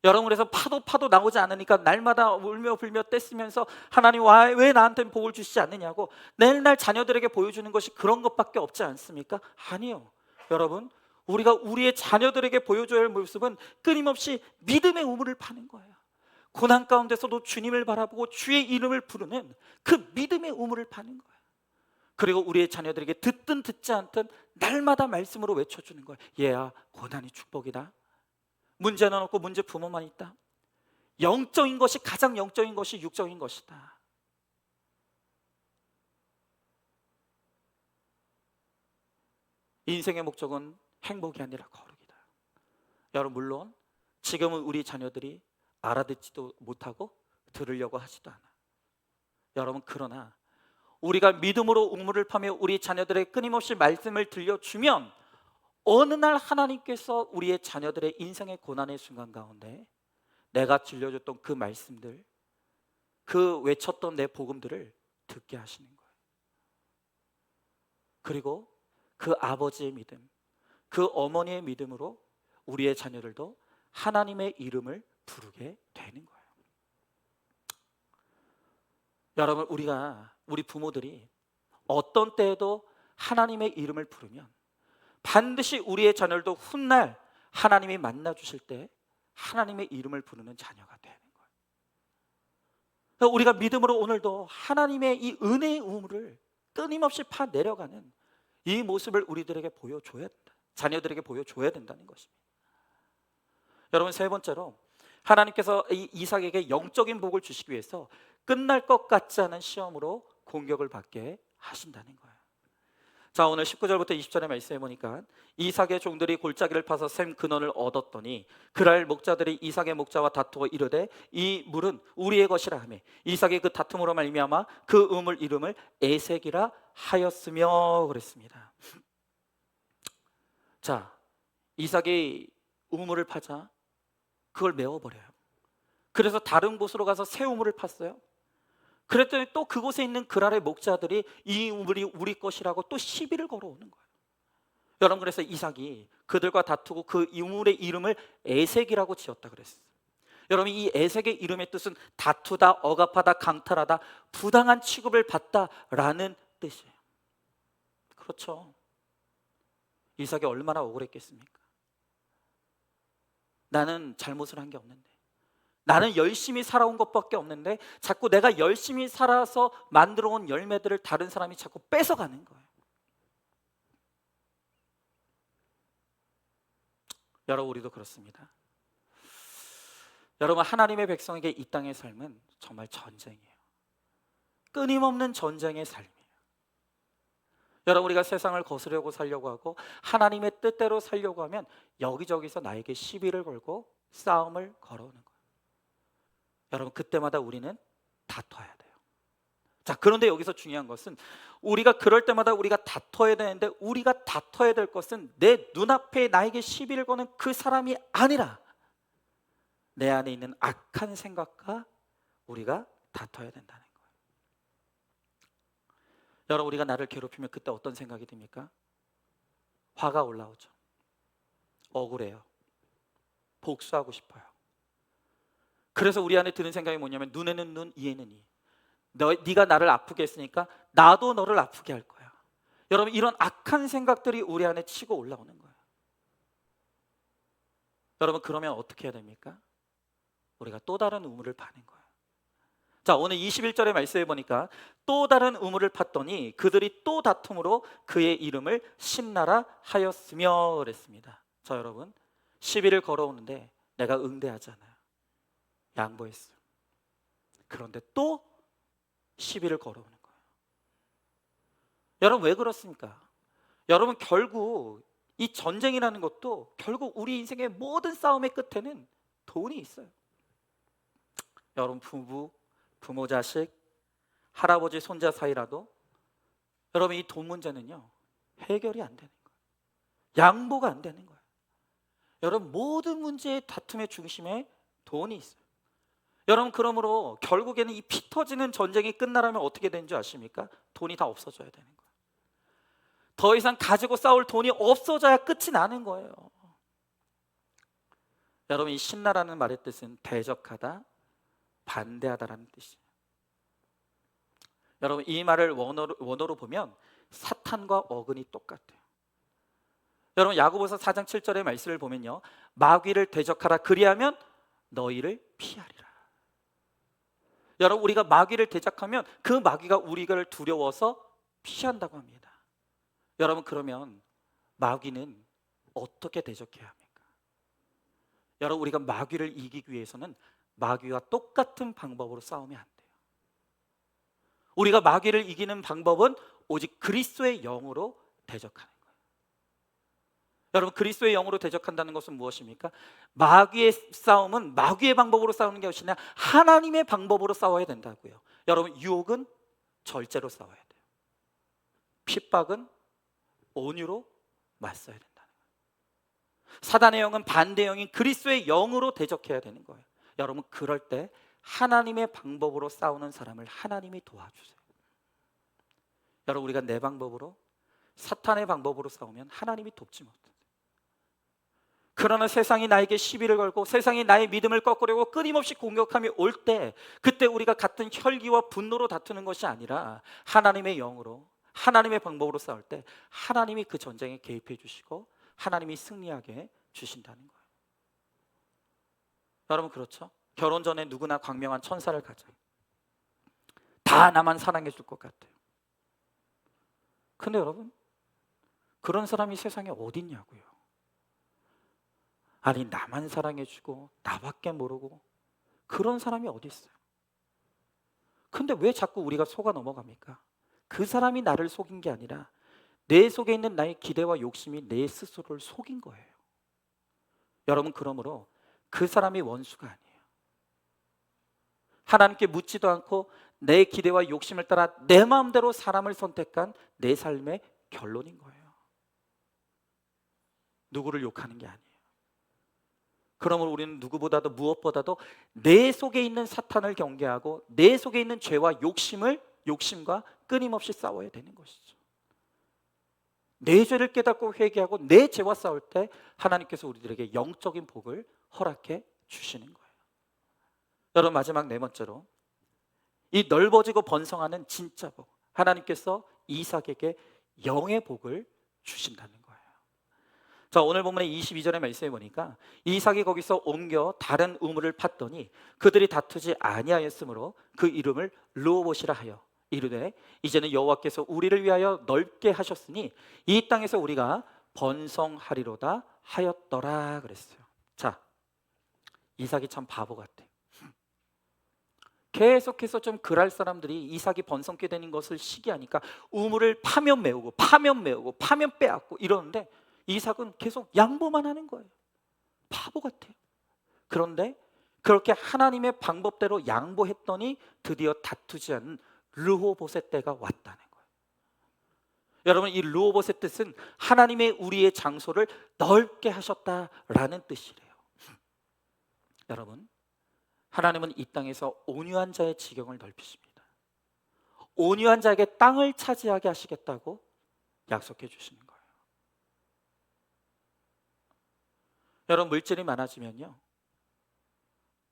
여러분, 그래서 파도 나오지 않으니까 날마다 울며 불며 떼쓰면서 하나님 왜 나한테 복을 주시지 않느냐고 맨날 자녀들에게 보여주는 것이 그런 것밖에 없지 않습니까? 아니요. 여러분, 우리가 우리의 자녀들에게 보여줘야 할 모습은 끊임없이 믿음의 우물을 파는 거예요. 고난 가운데서도 주님을 바라보고 주의 이름을 부르는 그 믿음의 우물을 파는 거예요. 그리고 우리의 자녀들에게 듣든 듣지 않든 날마다 말씀으로 외쳐주는 거예요. 얘야, 고난이 축복이다. 문제는 없고 문제 부모만 있다. 영적인 것이, 가장 영적인 것이 육적인 것이다. 인생의 목적은 행복이 아니라 거룩이다. 여러분, 물론 지금은 우리 자녀들이 알아듣지도 못하고 들으려고 하지도 않아. 여러분, 그러나 우리가 믿음으로 우물을 파며 우리 자녀들에게 끊임없이 말씀을 들려주면 어느 날 하나님께서 우리의 자녀들의 인생의 고난의 순간 가운데 내가 들려줬던 그 말씀들, 그 외쳤던 내 복음들을 듣게 하시는 거예요. 그리고 그 아버지의 믿음, 그 어머니의 믿음으로 우리의 자녀들도 하나님의 이름을 부르게 되는 거예요. 여러분, 우리 부모들이 어떤 때에도 하나님의 이름을 부르면 반드시 우리의 자녀들도 훗날 하나님이 만나 주실 때 하나님의 이름을 부르는 자녀가 되는 거예요. 그래서 우리가 믿음으로 오늘도 하나님의 이 은혜의 우물을 끊임없이 파 내려가는 이 모습을 우리들에게 보여줘야 된다. 자녀들에게 보여줘야 된다는 것입니다. 여러분, 세 번째로 하나님께서 이 이삭에게 영적인 복을 주시기 위해서 끝날 것 같지 않은 시험으로 공격을 받게 하신다는 거예요. 자, 오늘 19절부터 20절의 말씀해 보니까 이삭의 종들이 골짜기를 파서 샘 근원을 얻었더니 그날 목자들이 이삭의 목자와 다투어 이르되 이 물은 우리의 것이라 하며 이삭이 그 다툼으로 말미암아 그 우물 이름을 에색이라 하였으며 그랬습니다. 자, 이삭이 우물을 파자 그걸 메워버려요. 그래서 다른 곳으로 가서 새 우물을 팠어요. 그랬더니 또 그곳에 있는 그랄의 목자들이 이 우물이 우리 것이라고 또 시비를 걸어오는 거예요. 여러분, 그래서 이삭이 그들과 다투고 그 우물의 이름을 에색이라고 지었다 그랬어요. 여러분, 이 에색의 이름의 뜻은 다투다, 억압하다, 강탈하다, 부당한 취급을 받다라는 뜻이에요. 그렇죠. 이삭이 얼마나 억울했겠습니까? 나는 잘못을 한 게 없는데, 나는 열심히 살아온 것밖에 없는데 자꾸 내가 열심히 살아서 만들어 온 열매들을 다른 사람이 자꾸 뺏어가는 거예요. 여러분, 우리도 그렇습니다. 여러분, 하나님의 백성에게 이 땅의 삶은 정말 전쟁이에요. 끊임없는 전쟁의 삶이에요. 여러분, 우리가 세상을 거스르려고 살려고 하고 하나님의 뜻대로 살려고 하면 여기저기서 나에게 시비를 걸고 싸움을 걸어오는 거예요. 여러분, 그때마다 우리는 다퉈야 돼요. 자, 그런데 여기서 중요한 것은 우리가 그럴 때마다 우리가 다퉈야 되는데 우리가 다퉈야 될 것은 내 눈앞에 나에게 시비를 거는 그 사람이 아니라 내 안에 있는 악한 생각과 우리가 다퉈야 된다는 거예요. 여러분, 우리가 나를 괴롭히면 그때 어떤 생각이 듭니까? 화가 올라오죠. 억울해요. 복수하고 싶어요. 그래서 우리 안에 드는 생각이 뭐냐면 눈에는 눈, 이에는 이. 네가 나를 아프게 했으니까 나도 너를 아프게 할 거야. 여러분, 이런 악한 생각들이 우리 안에 치고 올라오는 거예요. 여러분 그러면 어떻게 해야 됩니까? 우리가 또 다른 우물을 파는 거예요. 자, 오늘 21절의 말씀에 보니까 또 다른 우물을 팠더니 그들이 또 다툼으로 그의 이름을 신나라 하였으며 그랬습니다. 자, 여러분 시비를 걸어오는데 내가 응대하잖아요. 양보했어요. 그런데 또 시비를 걸어오는 거예요. 여러분 왜 그렇습니까? 여러분 결국 이 전쟁이라는 것도 결국 우리 인생의 모든 싸움의 끝에는 돈이 있어요. 여러분 부모 자식, 할아버지 손자 사이라도 여러분 이 돈 문제는요 해결이 안 되는 거예요. 양보가 안 되는 거예요. 여러분 모든 문제의 다툼의 중심에 돈이 있어요. 여러분 그러므로 결국에는 이 피 터지는 전쟁이 끝나려면 어떻게 되는 줄 아십니까? 돈이 다 없어져야 되는 거예요. 더 이상 가지고 싸울 돈이 없어져야 끝이 나는 거예요. 여러분 이 신나라는 말의 뜻은 대적하다, 반대하다라는 뜻이에요. 여러분 이 말을 원어로 보면 사탄과 어근이 똑같아요. 여러분 야고보서 4장 7절의 말씀을 보면요, 마귀를 대적하라 그리하면 너희를 피하리라. 여러분 우리가 마귀를 대적하면 그 마귀가 우리를 두려워서 피한다고 합니다. 여러분 그러면 마귀는 어떻게 대적해야 합니까? 여러분 우리가 마귀를 이기기 위해서는 마귀와 똑같은 방법으로 싸우면 안 돼요. 우리가 마귀를 이기는 방법은 오직 그리스도의 영으로 대적하는 거예요. 여러분 그리스도의 영으로 대적한다는 것은 무엇입니까? 마귀의 싸움은 마귀의 방법으로 싸우는 게 아니라 하나님의 방법으로 싸워야 된다고요. 여러분 유혹은 절제로 싸워야 돼요. 핍박은 온유로 맞서야 된다는 거예요. 사단의 영은 반대 영인 그리스도의 영으로 대적해야 되는 거예요. 여러분 그럴 때 하나님의 방법으로 싸우는 사람을 하나님이 도와주세요. 여러분 우리가 내 방법으로 사탄의 방법으로 싸우면 하나님이 돕지 못해요. 그러나 세상이 나에게 시비를 걸고 세상이 나의 믿음을 꺾으려고 끊임없이 공격함이 올 때 그때 우리가 같은 혈기와 분노로 다투는 것이 아니라 하나님의 영으로 하나님의 방법으로 싸울 때 하나님이 그 전쟁에 개입해 주시고 하나님이 승리하게 주신다는 거예요. 여러분 그렇죠? 결혼 전에 누구나 광명한 천사를 가져요. 다 나만 사랑해 줄 것 같아요. 근데 여러분 그런 사람이 세상에 어디 있냐고요. 아니 나만 사랑해 주고 나밖에 모르고 그런 사람이 어디 있어요. 근데 왜 자꾸 우리가 속아 넘어갑니까? 그 사람이 나를 속인 게 아니라 내 속에 있는 나의 기대와 욕심이 내 스스로를 속인 거예요. 여러분 그러므로 그 사람이 원수가 아니에요. 하나님께 묻지도 않고 내 기대와 욕심을 따라 내 마음대로 사람을 선택한 내 삶의 결론인 거예요. 누구를 욕하는 게 아니에요. 그러므로 우리는 누구보다도 무엇보다도 내 속에 있는 사탄을 경계하고 내 속에 있는 죄와 욕심과 끊임없이 싸워야 되는 것이죠. 내 죄를 깨닫고 회개하고 내 죄와 싸울 때 하나님께서 우리들에게 영적인 복을 허락해 주시는 거예요. 여러분 마지막 네 번째로 이 넓어지고 번성하는 진짜 복, 하나님께서 이삭에게 영의 복을 주신다는 거예요. 자, 오늘 본문의 22절의 말씀에 보니까 이삭이 거기서 옮겨 다른 우물을 팠더니 그들이 다투지 아니하였으므로 그 이름을 르호봇이라 하여 이르되 이제는 여호와께서 우리를 위하여 넓게 하셨으니 이 땅에서 우리가 번성하리로다 하였더라 그랬어요. 자, 이삭이 참 바보 같아. 계속해서 좀 그랄 사람들이 이삭이 번성케 되는 것을 시기하니까 우물을 파면 메우고 파면 빼앗고 이러는데 이삭은 계속 양보만 하는 거예요. 바보 같아요. 그런데 그렇게 하나님의 방법대로 양보했더니 드디어 다투지 않는 르호봇의 때가 왔다는 거예요. 여러분 이 르호봇의 뜻은 하나님의 우리의 장소를 넓게 하셨다라는 뜻이래요. 여러분 하나님은 이 땅에서 온유한 자의 지경을 넓히십니다. 온유한 자에게 땅을 차지하게 하시겠다고 약속해 주시는 거예요. 여러분 물질이 많아지면요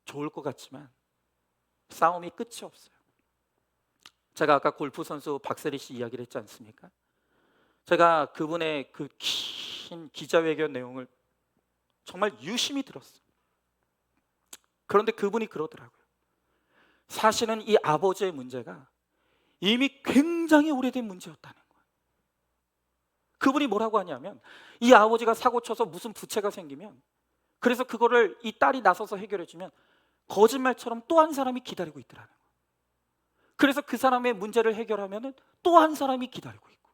좋을 것 같지만 싸움이 끝이 없어요. 제가 아까 골프 선수 박세리 씨 이야기를 했지 않습니까? 제가 그분의 그 긴 기자회견 내용을 정말 유심히 들었어요. 그런데 그분이 그러더라고요. 사실은 이 아버지의 문제가 이미 굉장히 오래된 문제였다는 거예요. 그분이 뭐라고 하냐면, 이 아버지가 사고 쳐서 무슨 부채가 생기면, 그래서 그거를 이 딸이 나서서 해결해 주면 거짓말처럼 또 한 사람이 기다리고 있더라는 거예요. 그래서 그 사람의 문제를 해결하면 또 한 사람이 기다리고 있고,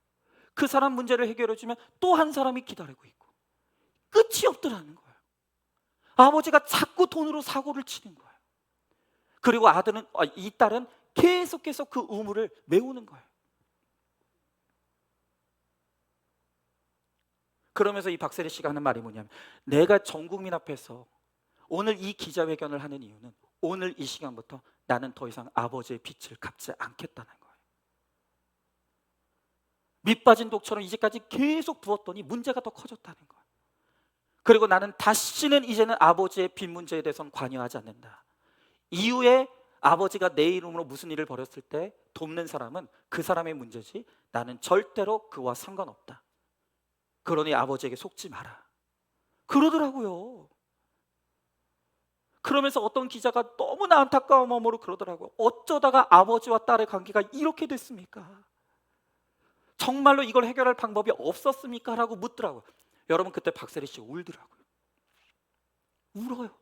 그 사람 문제를 해결해 주면 또 한 사람이 기다리고 있고, 끝이 없더라는 거예요. 아버지가 자꾸 돈으로 사고를 치는 거예요. 그리고 이 딸은 계속해서 그 우물을 메우는 거예요. 그러면서 이 박세리 씨가 하는 말이 뭐냐면, 내가 전 국민 앞에서 오늘 이 기자회견을 하는 이유는 오늘 이 시간부터 나는 더 이상 아버지의 빚을 갚지 않겠다는 거예요. 밑빠진 독처럼 이제까지 계속 부었더니 문제가 더 커졌다는 거예요. 그리고 나는 다시는 이제는 아버지의 빚 문제에 대해서는 관여하지 않는다. 이후에 아버지가 내 이름으로 무슨 일을 벌였을 때 돕는 사람은 그 사람의 문제지 나는 절대로 그와 상관없다. 그러니 아버지에게 속지 마라. 그러더라고요. 그러면서 어떤 기자가 너무나 안타까운 마음으로 그러더라고요. 어쩌다가 아버지와 딸의 관계가 이렇게 됐습니까? 정말로 이걸 해결할 방법이 없었습니까? 라고 묻더라고요. 여러분, 그때 박세리 씨 울더라고요. 울어요.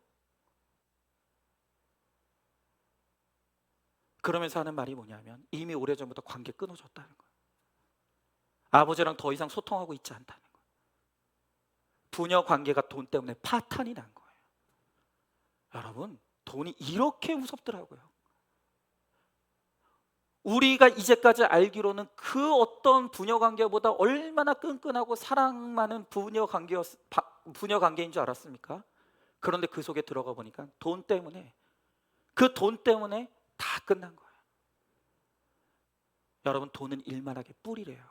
그러면서 하는 말이 뭐냐면, 이미 오래전부터 관계 끊어졌다는 거예요. 아버지랑 더 이상 소통하고 있지 않다는 거예요. 부녀 관계가 돈 때문에 파탄이 난 거예요. 여러분, 돈이 이렇게 무섭더라고요. 우리가 이제까지 알기로는 그 어떤 부녀 관계보다 얼마나 끈끈하고 사랑 많은 부녀 관계인 줄 알았습니까? 그런데 그 속에 들어가 보니까 그 돈 때문에 다 끝난 거예요. 여러분, 돈은 일만하게 뿌리래요.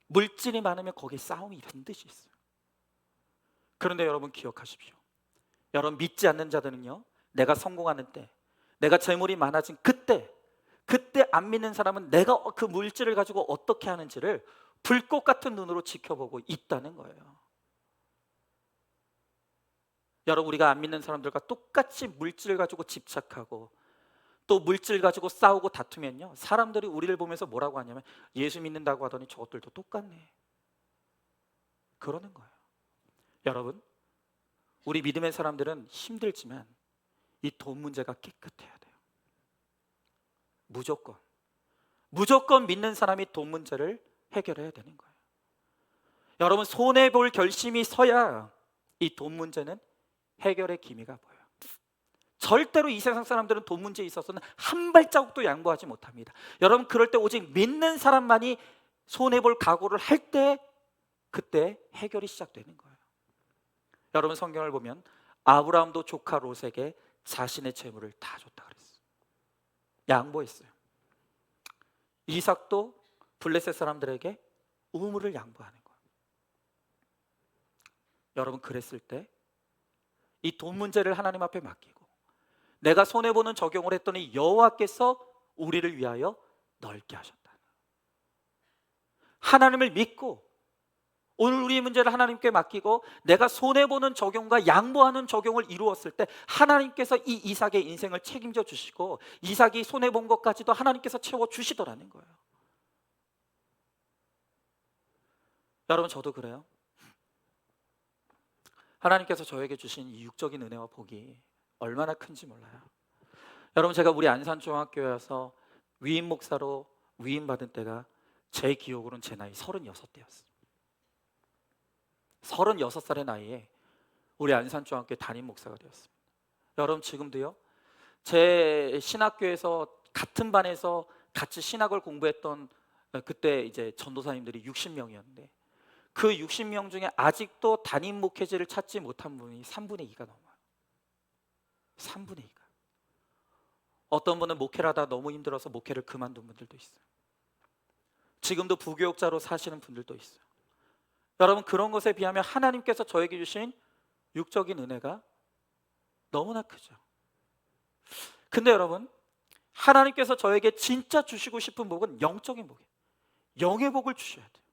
물질이 많으면 거기에 싸움이 반드시 있어요. 그런데 여러분 기억하십시오. 여러분, 믿지 않는 자들은요, 내가 성공하는 때, 내가 재물이 많아진 그때 안 믿는 사람은 내가 그 물질을 가지고 어떻게 하는지를 불꽃 같은 눈으로 지켜보고 있다는 거예요. 여러분, 우리가 안 믿는 사람들과 똑같이 물질을 가지고 집착하고 또 물질 가지고 싸우고 다투면요, 사람들이 우리를 보면서 뭐라고 하냐면, 예수 믿는다고 하더니 저것들도 똑같네, 그러는 거예요. 여러분, 우리 믿음의 사람들은 힘들지만 이 돈 문제가 깨끗해야 돼요. 무조건 믿는 사람이 돈 문제를 해결해야 되는 거예요. 여러분, 손해볼 결심이 서야 이 돈 문제는 해결의 기미가 보여요. 절대로 이 세상 사람들은 돈 문제에 있어서는 한 발자국도 양보하지 못합니다. 여러분, 그럴 때 오직 믿는 사람만이 손해볼 각오를 할 때, 그때 해결이 시작되는 거예요. 여러분, 성경을 보면 아브라함도 조카 롯에게 자신의 재물을 다 줬다 그랬어요. 양보했어요. 이삭도 블레셋 사람들에게 우물을 양보하는 거예요. 여러분, 그랬을 때 이 돈 문제를 하나님 앞에 맡기고 내가 손해보는 적용을 했더니 여호와께서 우리를 위하여 넓게 하셨다. 하나님을 믿고 오늘 우리의 문제를 하나님께 맡기고 내가 손해보는 적용과 양보하는 적용을 이루었을 때 하나님께서 이 이삭의 인생을 책임져 주시고 이삭이 손해본 것까지도 하나님께서 채워주시더라는 거예요. 여러분, 저도 그래요. 하나님께서 저에게 주신 이 육적인 은혜와 복이 얼마나 큰지 몰라요. 여러분, 제가 우리 안산중학교에서 위임 목사로 위임받은 때가 제 기억으로는 제 나이 36대였어요. 36살의 나이에 우리 안산중학교 담임 목사가 되었습니다. 여러분, 지금도요, 제 신학교에서 같은 반에서 같이 신학을 공부했던 그때 이제 전도사님들이 60명이었는데 그 60명 중에 아직도 담임 목회자를 찾지 못한 분이 3분의 2가 넘어요. 3분의 2가. 어떤 분은 목회를 하다 너무 힘들어서 목회를 그만둔 분들도 있어요. 지금도 부교육자로 사시는 분들도 있어요. 여러분, 그런 것에 비하면 하나님께서 저에게 주신 육적인 은혜가 너무나 크죠. 근데 여러분, 하나님께서 저에게 진짜 주시고 싶은 복은 영적인 복이에요. 영의 복을 주셔야 돼요.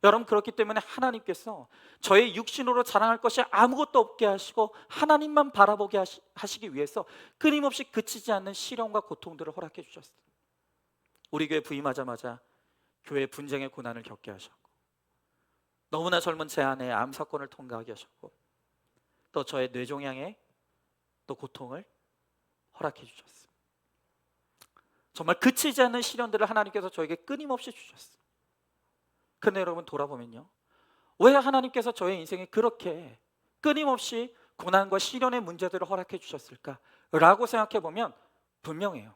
여러분, 그렇기 때문에 하나님께서 저의 육신으로 자랑할 것이 아무것도 없게 하시고 하나님만 바라보게 하시기 위해서 끊임없이 그치지 않는 시련과 고통들을 허락해 주셨어요. 우리 교회 부임하자마자 교회 분쟁의 고난을 겪게 하셨고, 너무나 젊은 제 아내의 암 사건을 통과하게 하셨고, 또 저의 뇌종양의 또 고통을 허락해 주셨어요. 정말 그치지 않는 시련들을 하나님께서 저에게 끊임없이 주셨어요. 근데 여러분, 돌아보면요, 왜 하나님께서 저의 인생에 그렇게 끊임없이 고난과 시련의 문제들을 허락해 주셨을까? 라고 생각해 보면 분명해요.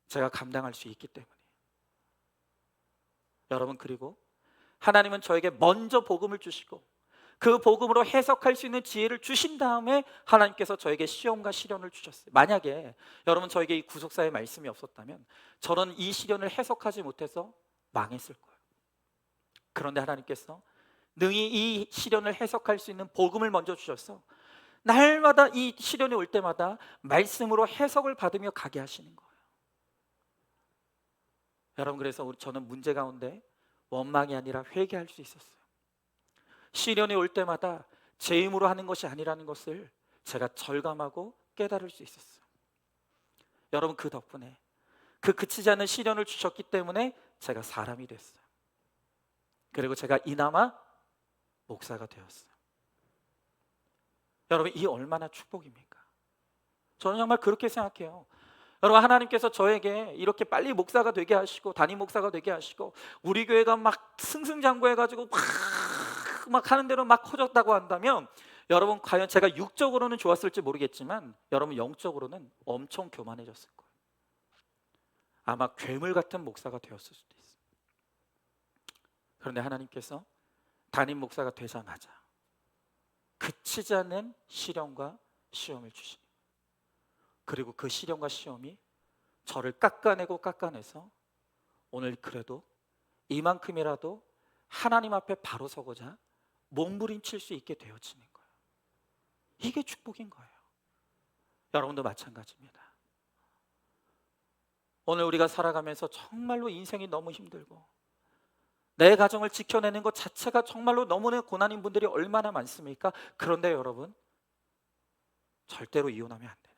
제가 감당할 수 있기 때문에. 여러분, 그리고 하나님은 저에게 먼저 복음을 주시고 그 복음으로 해석할 수 있는 지혜를 주신 다음에 하나님께서 저에게 시험과 시련을 주셨어요. 만약에 여러분, 저에게 이 구속사의 말씀이 없었다면 저는 이 시련을 해석하지 못해서 망했을 거예요. 그런데 하나님께서 능히 이 시련을 해석할 수 있는 복음을 먼저 주셔서 날마다 이 시련이 올 때마다 말씀으로 해석을 받으며 가게 하시는 거예요. 여러분, 그래서 저는 문제 가운데 원망이 아니라 회개할 수 있었어요. 시련이 올 때마다 제 힘으로 하는 것이 아니라는 것을 제가 절감하고 깨달을 수 있었어요. 여러분, 그 덕분에 그 그치지 않는 시련을 주셨기 때문에 제가 사람이 됐어요. 그리고 제가 이나마 목사가 되었어요. 여러분, 이 얼마나 축복입니까? 저는 정말 그렇게 생각해요. 여러분, 하나님께서 저에게 이렇게 빨리 목사가 되게 하시고 담임 목사가 되게 하시고 우리 교회가 막 승승장구해가지고 막 하는 대로 막 커졌다고 한다면, 여러분, 과연 제가 육적으로는 좋았을지 모르겠지만 여러분, 영적으로는 엄청 교만해졌을 거예요. 아마 괴물 같은 목사가 되었을 수도 있어요. 그런데 하나님께서 담임 목사가 되자마자 그치지 않는 시련과 시험을 주시니, 그리고 그 시련과 시험이 저를 깎아내고 깎아내서 오늘 그래도 이만큼이라도 하나님 앞에 바로 서고자 몸부림칠 수 있게 되어지는 거예요. 이게 축복인 거예요. 여러분도 마찬가지입니다. 오늘 우리가 살아가면서 정말로 인생이 너무 힘들고 내 가정을 지켜내는 것 자체가 정말로 너무나 고난인 분들이 얼마나 많습니까? 그런데 여러분, 절대로 이혼하면 안 돼요.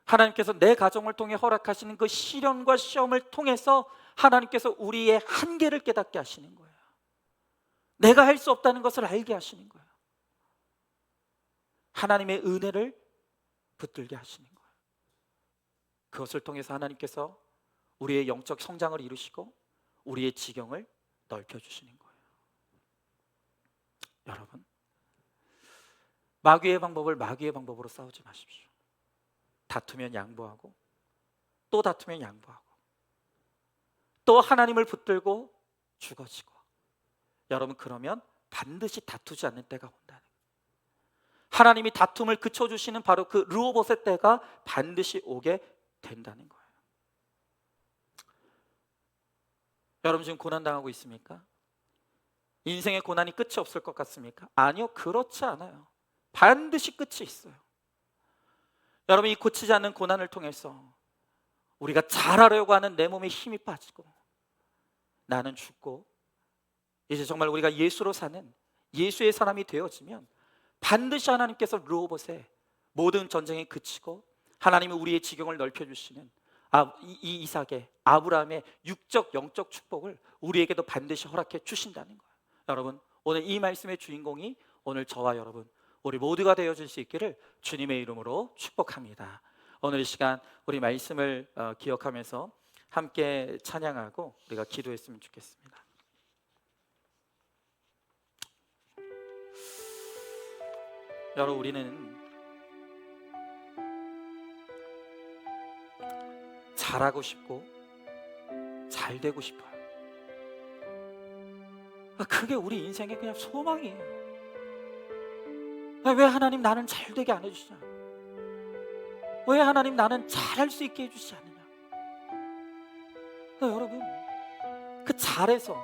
하나님께서 내 가정을 통해 허락하시는 그 시련과 시험을 통해서 하나님께서 우리의 한계를 깨닫게 하시는 거예요. 내가 할 수 없다는 것을 알게 하시는 거예요. 하나님의 은혜를 붙들게 하시는 거예요. 그것을 통해서 하나님께서 우리의 영적 성장을 이루시고 우리의 지경을 넓혀주시는 거예요. 여러분, 마귀의 방법을 마귀의 방법으로 싸우지 마십시오. 다투면 양보하고 또 다투면 양보하고 또 하나님을 붙들고 죽어지고, 여러분, 그러면 반드시 다투지 않는 때가 온다는 거예요. 하나님이 다툼을 그쳐주시는 바로 그 르호봇의 때가 반드시 오게 된다는 거예요. 여러분, 지금 고난당하고 있습니까? 인생의 고난이 끝이 없을 것 같습니까? 아니요, 그렇지 않아요. 반드시 끝이 있어요. 여러분, 이 고치지 않는 고난을 통해서 우리가 잘하려고 하는 내 몸에 힘이 빠지고 나는 죽고 이제 정말 우리가 예수로 사는 예수의 사람이 되어지면 반드시 하나님께서 르호봇의 모든 전쟁이 그치고 하나님이 우리의 지경을 넓혀주시는 이 이삭의 아브라함의 육적 영적 축복을 우리에게도 반드시 허락해 주신다는 거예요. 여러분, 오늘 이 말씀의 주인공이 오늘 저와 여러분 우리 모두가 되어질 수 있기를 주님의 이름으로 축복합니다. 오늘 이 시간 우리 말씀을 기억하면서 함께 찬양하고 우리가 기도했으면 좋겠습니다. 여러분, 우리는 잘하고 싶고 잘 되고 싶어요. 그게 우리 인생의 그냥 소망이에요. 왜 하나님 나는 잘 되게 안 해주시냐? 왜 하나님 나는 잘할 수 있게 해주시지 않느냐? 여러분, 그 잘해서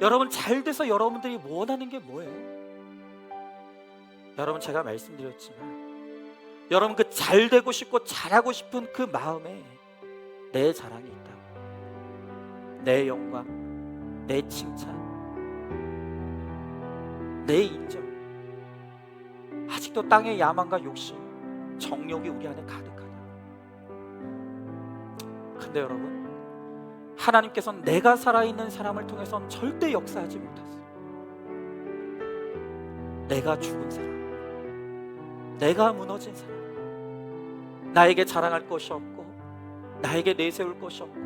여러분 잘 돼서 여러분들이 원하는 게 뭐예요? 여러분, 제가 말씀드렸지만 여러분 그 잘 되고 싶고 잘하고 싶은 그 마음에 내 자랑이 있다고, 내 영광, 내 칭찬, 내 인정, 아직도 땅의 야망과 욕심, 정욕이 우리 안에 가득하다. 근데 여러분, 하나님께서는 내가 살아있는 사람을 통해서는 절대 역사하지 못했어요. 내가 죽은 사람, 내가 무너진 사람, 나에게 자랑할 것이 없고 나에게 내세울 것이 없고,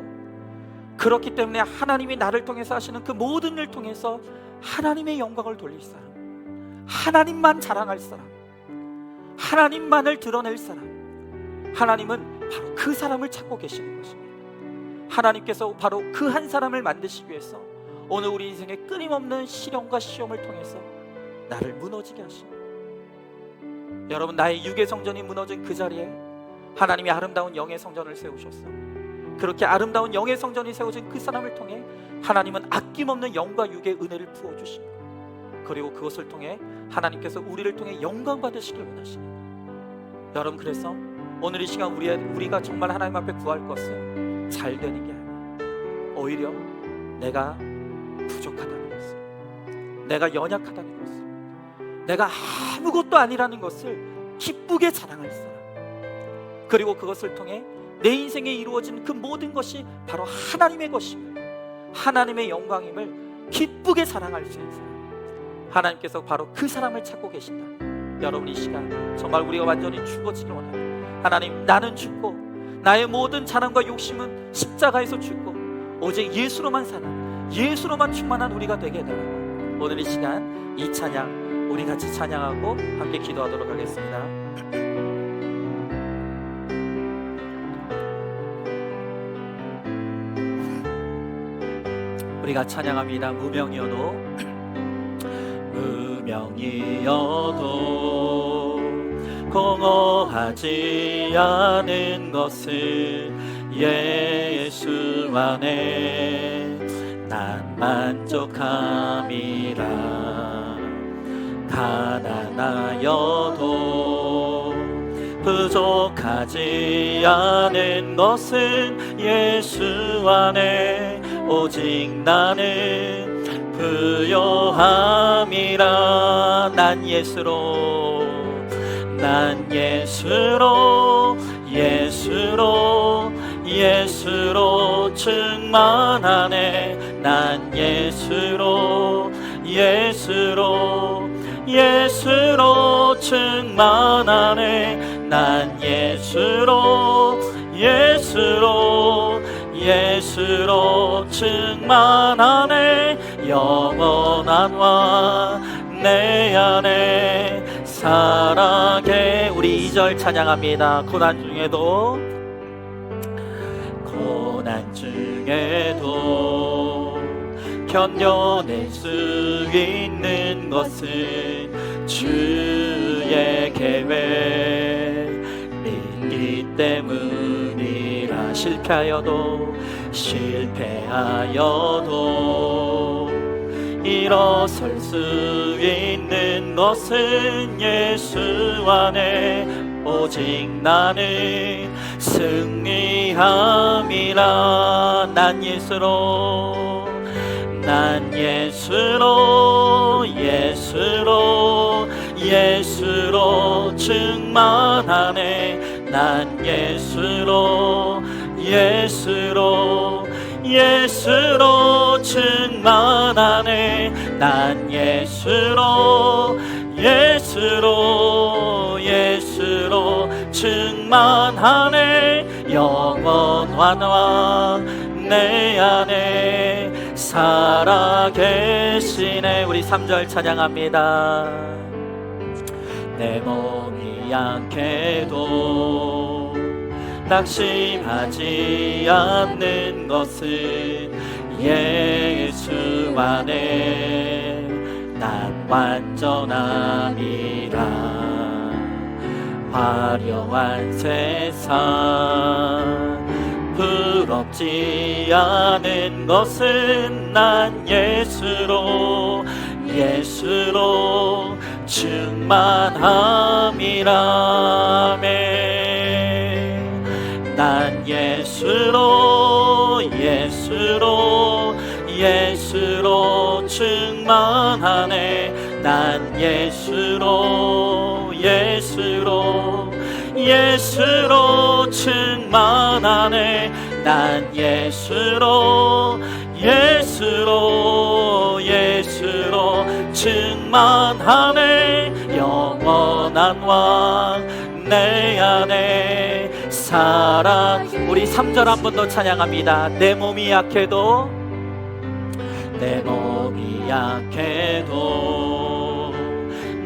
그렇기 때문에 하나님이 나를 통해서 하시는 그 모든 일을 통해서 하나님의 영광을 돌릴 사람, 하나님만 자랑할 사람, 하나님만을 드러낼 사람, 하나님은 바로 그 사람을 찾고 계시는 것입니다. 하나님께서 바로 그 한 사람을 만드시기 위해서 오늘 우리 인생의 끊임없는 시련과 시험을 통해서 나를 무너지게 하십니다. 여러분, 나의 육의 성전이 무너진 그 자리에 하나님이 아름다운 영의 성전을 세우셨어요. 그렇게 아름다운 영의 성전이 세워진 그 사람을 통해 하나님은 아낌없는 영과 육의 은혜를 부어주신 거예요. 그리고 그것을 통해 하나님께서 우리를 통해 영광 받으시길 원하시는 거예요. 여러분, 그래서 오늘 이 시간 우리가 정말 하나님 앞에 구할 것은 잘 되는 게 아니에요. 오히려 내가 부족하다는 것을, 내가 연약하다는 것을, 내가 아무것도 아니라는 것을 기쁘게 자랑할 사람, 그리고 그것을 통해 내 인생에 이루어진 그 모든 것이 바로 하나님의 것임을, 하나님의 영광임을 기쁘게 자랑할 수 있는 사람, 하나님께서 바로 그 사람을 찾고 계신다. 여러분, 이 시간 정말 우리가 완전히 죽어지길 원합니다. 하나님, 나는 죽고 나의 모든 자랑과 욕심은 십자가에서 죽고 오직 예수로만 사는, 예수로만 충만한 우리가 되게 해달라고. 오늘 이 시간 이 찬양 우리 같이 찬양하고 함께 기도하도록 하겠습니다. 우리가 찬양합니다. 무명이어도 무명이어도 공허하지 않은 것은 예수 안에 난 만족함이라. 가난하여도 부족하지 않은 것은 예수 안에 오직 나는 부요함이라. 난 예수로, 난 예수로, 예수로, 예수로 충만하네. 난 예수로, 예수로, 예수로 충만하네. 난 예수로, 예수로, 예수로 충만하네. 영원한 왕 내 안에 살아계. 우리 2절 찬양합니다. 고난 중에도, 고난 중에도 견뎌낼 수 있는 것은 주의 계획 있기 때문이라. 실패하여도 일어설 수 있는 것은 예수 안에 오직 나는 승리함이라. 난 예수로, 난 예수로, 예수로, 예수로 충만하네. 난 예수로, 예수로, 예수로 충만하네. 난 예수로, 예수로, 예수로 충만하네. 영원한 왕 내 안에 살아계시네. 우리 3절 찬양합니다. 내 몸이 약해도 낙심하지 않는 것은 예수 안에 난 완전함이라. 화려한 세상 부럽지 않은 것은 난 예수로, 예수로 충만함이라. 난 예수로, 예수로, 예수로 충만하네. 난 예수로 예수로 충만하네. 난 예수로 충만하네. 영원한 왕 내 안에 살아. 우리 3절 한 번 더 찬양합니다. 내 몸이 약해도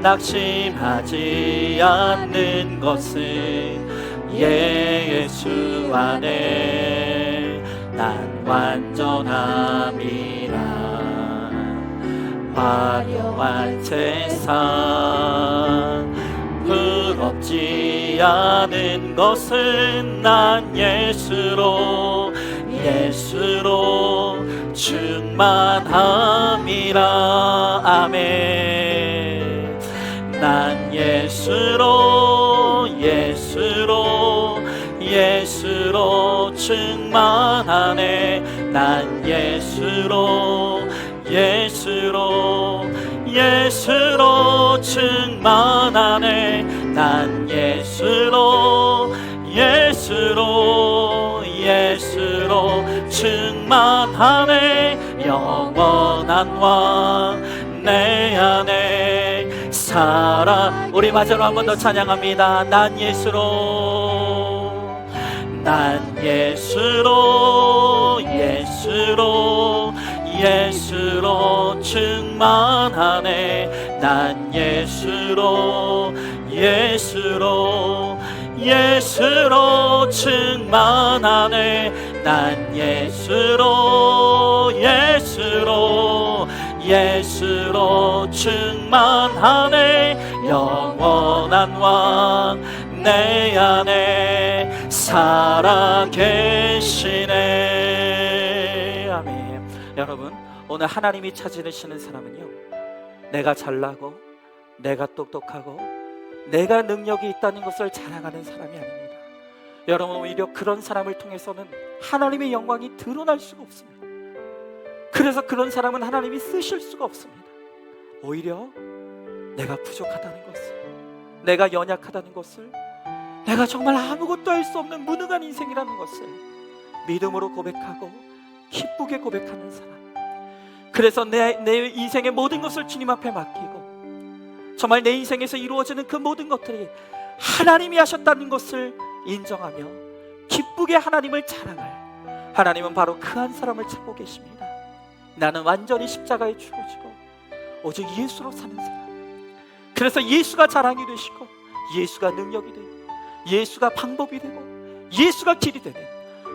낙심하지 않는 것은 예수 안에 난 완전함이라. 화려한 세상 부럽지 않은 것은 난 예수로 충만함이라. 아멘. 난 예수로 충만하네. 난 예수로 충만하네. 난 예수로 충만하네. 영원한 왕 내 안에 살아. 우리 마지막으로 한 번 더 찬양합니다. 난 예수로 충만하네. 난 예수로 충만하네. 난 예수로 충만하네. 영원한 왕 내 안에 살아계시네. 아멘. 여러분, 오늘 하나님이 찾으시는 사람은요, 내가 잘나고 내가 똑똑하고 내가 능력이 있다는 것을 자랑하는 사람이 아닙니다. 여러분, 오히려 그런 사람을 통해서는 하나님의 영광이 드러날 수가 없습니다. 그래서 그런 사람은 하나님이 쓰실 수가 없습니다. 오히려 내가 부족하다는 것을, 내가 연약하다는 것을, 내가 정말 아무것도 할 수 없는 무능한 인생이라는 것을 믿음으로 고백하고 기쁘게 고백하는 사람. 그래서 내 인생의 모든 것을 주님 앞에 맡기고 정말 내 인생에서 이루어지는 그 모든 것들이 하나님이 하셨다는 것을 인정하며 기쁘게 하나님을 자랑할, 하나님은 바로 그 한 사람을 찾고 계십니다. 나는 완전히 십자가에 죽어지고 오직 예수로 사는 사람. 그래서 예수가 자랑이 되시고 예수가 능력이 되고 예수가 방법이 되고 예수가 길이 되는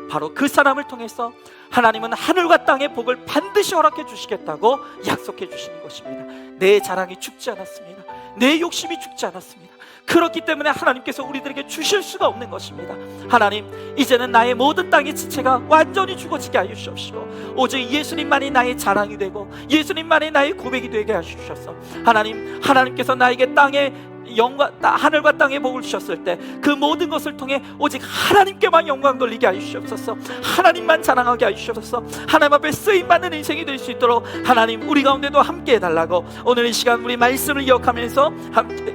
바로 그 사람을 통해서 하나님은 하늘과 땅의 복을 반드시 허락해 주시겠다고 약속해 주시는 것입니다. 내 자랑이 죽지 않았습니다. 내 욕심이 죽지 않았습니다. 그렇기 때문에 하나님께서 우리들에게 주실 수가 없는 것입니다. 하나님, 이제는 나의 모든 땅의 지체가 완전히 죽어지게 하여 주시옵시고 오직 예수님만이 나의 자랑이 되고 예수님만이 나의 고백이 되게 하시옵소서. 하나님께서 나에게 땅의 영광, 하늘과 땅의 복을 주셨을 때 그 모든 것을 통해 오직 하나님께만 영광 돌리게 하여 주시옵소서. 하나님만 자랑하게 하여 주시옵소서. 하나님 앞에 쓰임받는 인생이 될 수 있도록 하나님 우리 가운데도 함께 해달라고 오늘 이 시간 우리 말씀을 기억하면서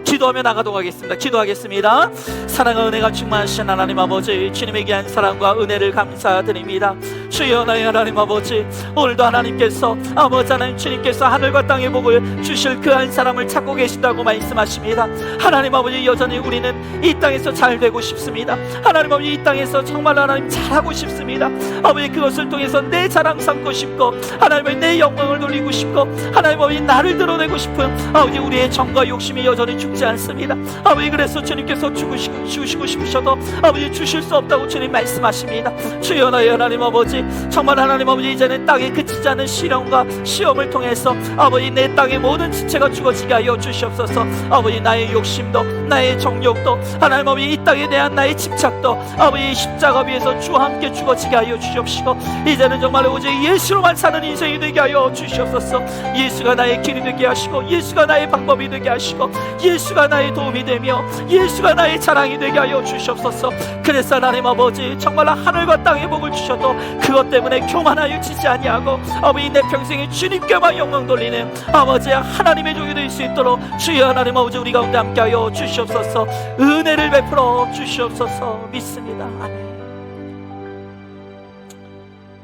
기도하며 나가도록 하겠습니다. 기도하겠습니다. 사랑과 은혜가 충만하신 하나님 아버지, 주님의 귀한 사랑과 은혜를 감사드립니다. 주여, 나의 하나님 아버지, 오늘도 하나님께서 아버지 하나님 주님께서 하늘과 땅의 복을 주실 그 한 사람을 찾고 계신다고 말씀하십니다. 하나님 아버지, 여전히 우리는 이 땅에서 잘 되고 싶습니다. 하나님 아버지, 이 땅에서 정말 하나님 잘하고 싶습니다. 아버지, 그것을 통해서 내 자랑 삼고 싶고 하나님 아버지 내 영광을 돌리고 싶고 하나님 아버지 나를 드러내고 싶은 아버지 우리의 정과 욕심이 여전히 죽지 않습니다. 아버지, 그래서 주님께서 주시고 싶으셔도 아버지 주실 수 없다고 주님 말씀하십니다. 주여, 나의 하나님 아버지, 정말 하나님 아버지 이제는 땅에 그치지 않은 시련과 시험을 통해서 아버지 내 땅의 모든 지체가 죽어지게 하여 주시옵소서. 아버지, 나의 욕심도 나의 정욕도, 하나님 아버지 이 땅에 대한 나의 집착도 아버지 십자가 위에서 주와 함께 죽어지게 하여 주시옵시고, 이제는 정말 오직 예수로만 사는 인생이 되게 하여 주시옵소서. 예수가 나의 길이 되게 하시고, 예수가 나의 방법이 되게 하시고, 예수가 나의 도움이 되며 예수가 나의 자랑이 되게 하여 주시옵소서. 그래서 하나님 아버지 정말 하늘과 땅의 복을 주셔도 그것 때문에 교만하여 지지 아니하고 아버지 내 평생에 주님께만 영광 돌리는 아버지 하나님의 종이 될 수 있도록 주여 하나님 아버지 우리 가운데 함께하여 주시옵소서. 은혜를 베풀어 주시옵소서. 믿습니다. 아멘.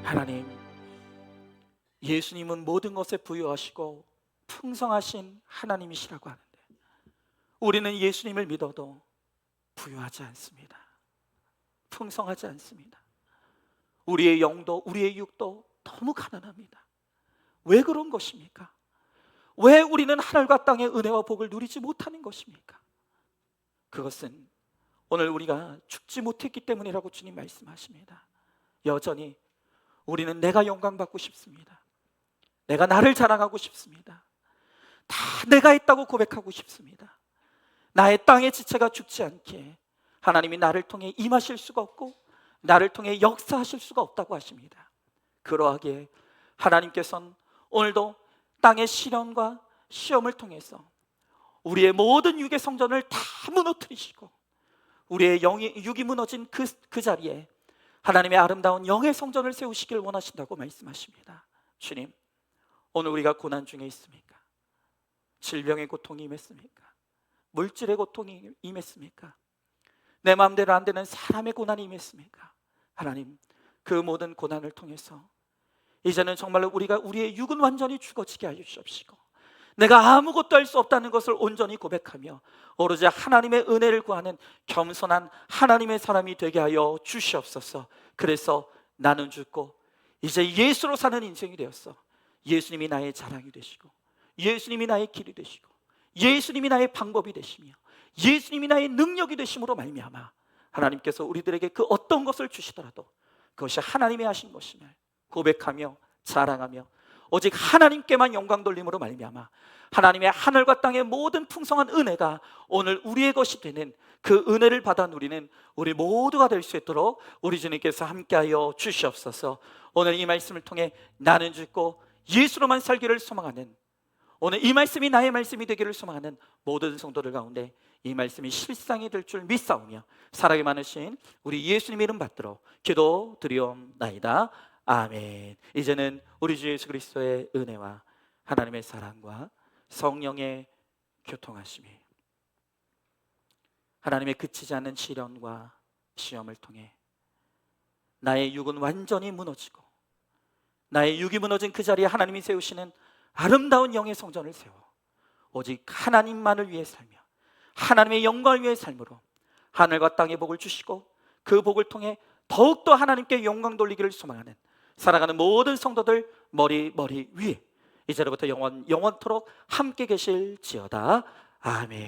하나님, 예수님은 모든 것에 부유하시고 풍성하신 하나님이시라고 하는데 우리는 예수님을 믿어도 부유하지 않습니다. 풍성하지 않습니다. 우리의 영도 우리의 육도 너무 가난합니다. 왜 그런 것입니까? 왜 우리는 하늘과 땅의 은혜와 복을 누리지 못하는 것입니까? 그것은 오늘 우리가 죽지 못했기 때문이라고 주님 말씀하십니다. 여전히 우리는 내가 영광받고 싶습니다. 내가 나를 자랑하고 싶습니다. 다 내가 있다고 고백하고 싶습니다. 나의 땅의 지체가 죽지 않게 하나님이 나를 통해 임하실 수가 없고 나를 통해 역사하실 수가 없다고 하십니다. 그러하기에 하나님께서는 오늘도 땅의 시련과 시험을 통해서 우리의 모든 육의 성전을 다 무너뜨리시고 우리의 육이 무너진 그 자리에 하나님의 아름다운 영의 성전을 세우시길 원하신다고 말씀하십니다. 주님, 오늘 우리가 고난 중에 있습니까? 질병의 고통이 임했습니까? 물질의 고통이 임했습니까? 내 마음대로 안 되는 사람의 고난이 임했습니까? 하나님, 그 모든 고난을 통해서 이제는 정말로 우리의 육은 완전히 죽어지게 하여 주시옵시고 내가 아무것도 할 수 없다는 것을 온전히 고백하며 오로지 하나님의 은혜를 구하는 겸손한 하나님의 사람이 되게 하여 주시옵소서. 그래서 나는 죽고 이제 예수로 사는 인생이 되었어. 예수님이 나의 자랑이 되시고 예수님이 나의 길이 되시고 예수님이 나의 방법이 되시며 예수님이 나의 능력이 되심으로 말미암아 하나님께서 우리들에게 그 어떤 것을 주시더라도 그것이 하나님이 하신 것임을 고백하며 자랑하며 오직 하나님께만 영광 돌림으로 말미암아 하나님의 하늘과 땅의 모든 풍성한 은혜가 오늘 우리의 것이 되는 그 은혜를 받아 누리는 우리 모두가 될 수 있도록 우리 주님께서 함께하여 주시옵소서. 오늘 이 말씀을 통해 나는 죽고 예수로만 살기를 소망하는, 오늘 이 말씀이 나의 말씀이 되기를 소망하는 모든 성도들 가운데 이 말씀이 실상이 될 줄 믿사오며 사랑이 많으신 우리 예수님 이름 받들어 기도 드리옵나이다. 아멘. 이제는 우리 주 예수 그리스도의 은혜와 하나님의 사랑과 성령의 교통하심이 하나님의 그치지 않는 시련과 시험을 통해 나의 육은 완전히 무너지고 나의 육이 무너진 그 자리에 하나님이 세우시는 아름다운 영의 성전을 세워 오직 하나님만을 위해 살며 하나님의 영광을 위해 삶으로 하늘과 땅의 복을 주시고 그 복을 통해 더욱더 하나님께 영광 돌리기를 소망하는 살아가는 모든 성도들 머리 위에 이제로부터 영원토록 함께 계실지어다. 아멘.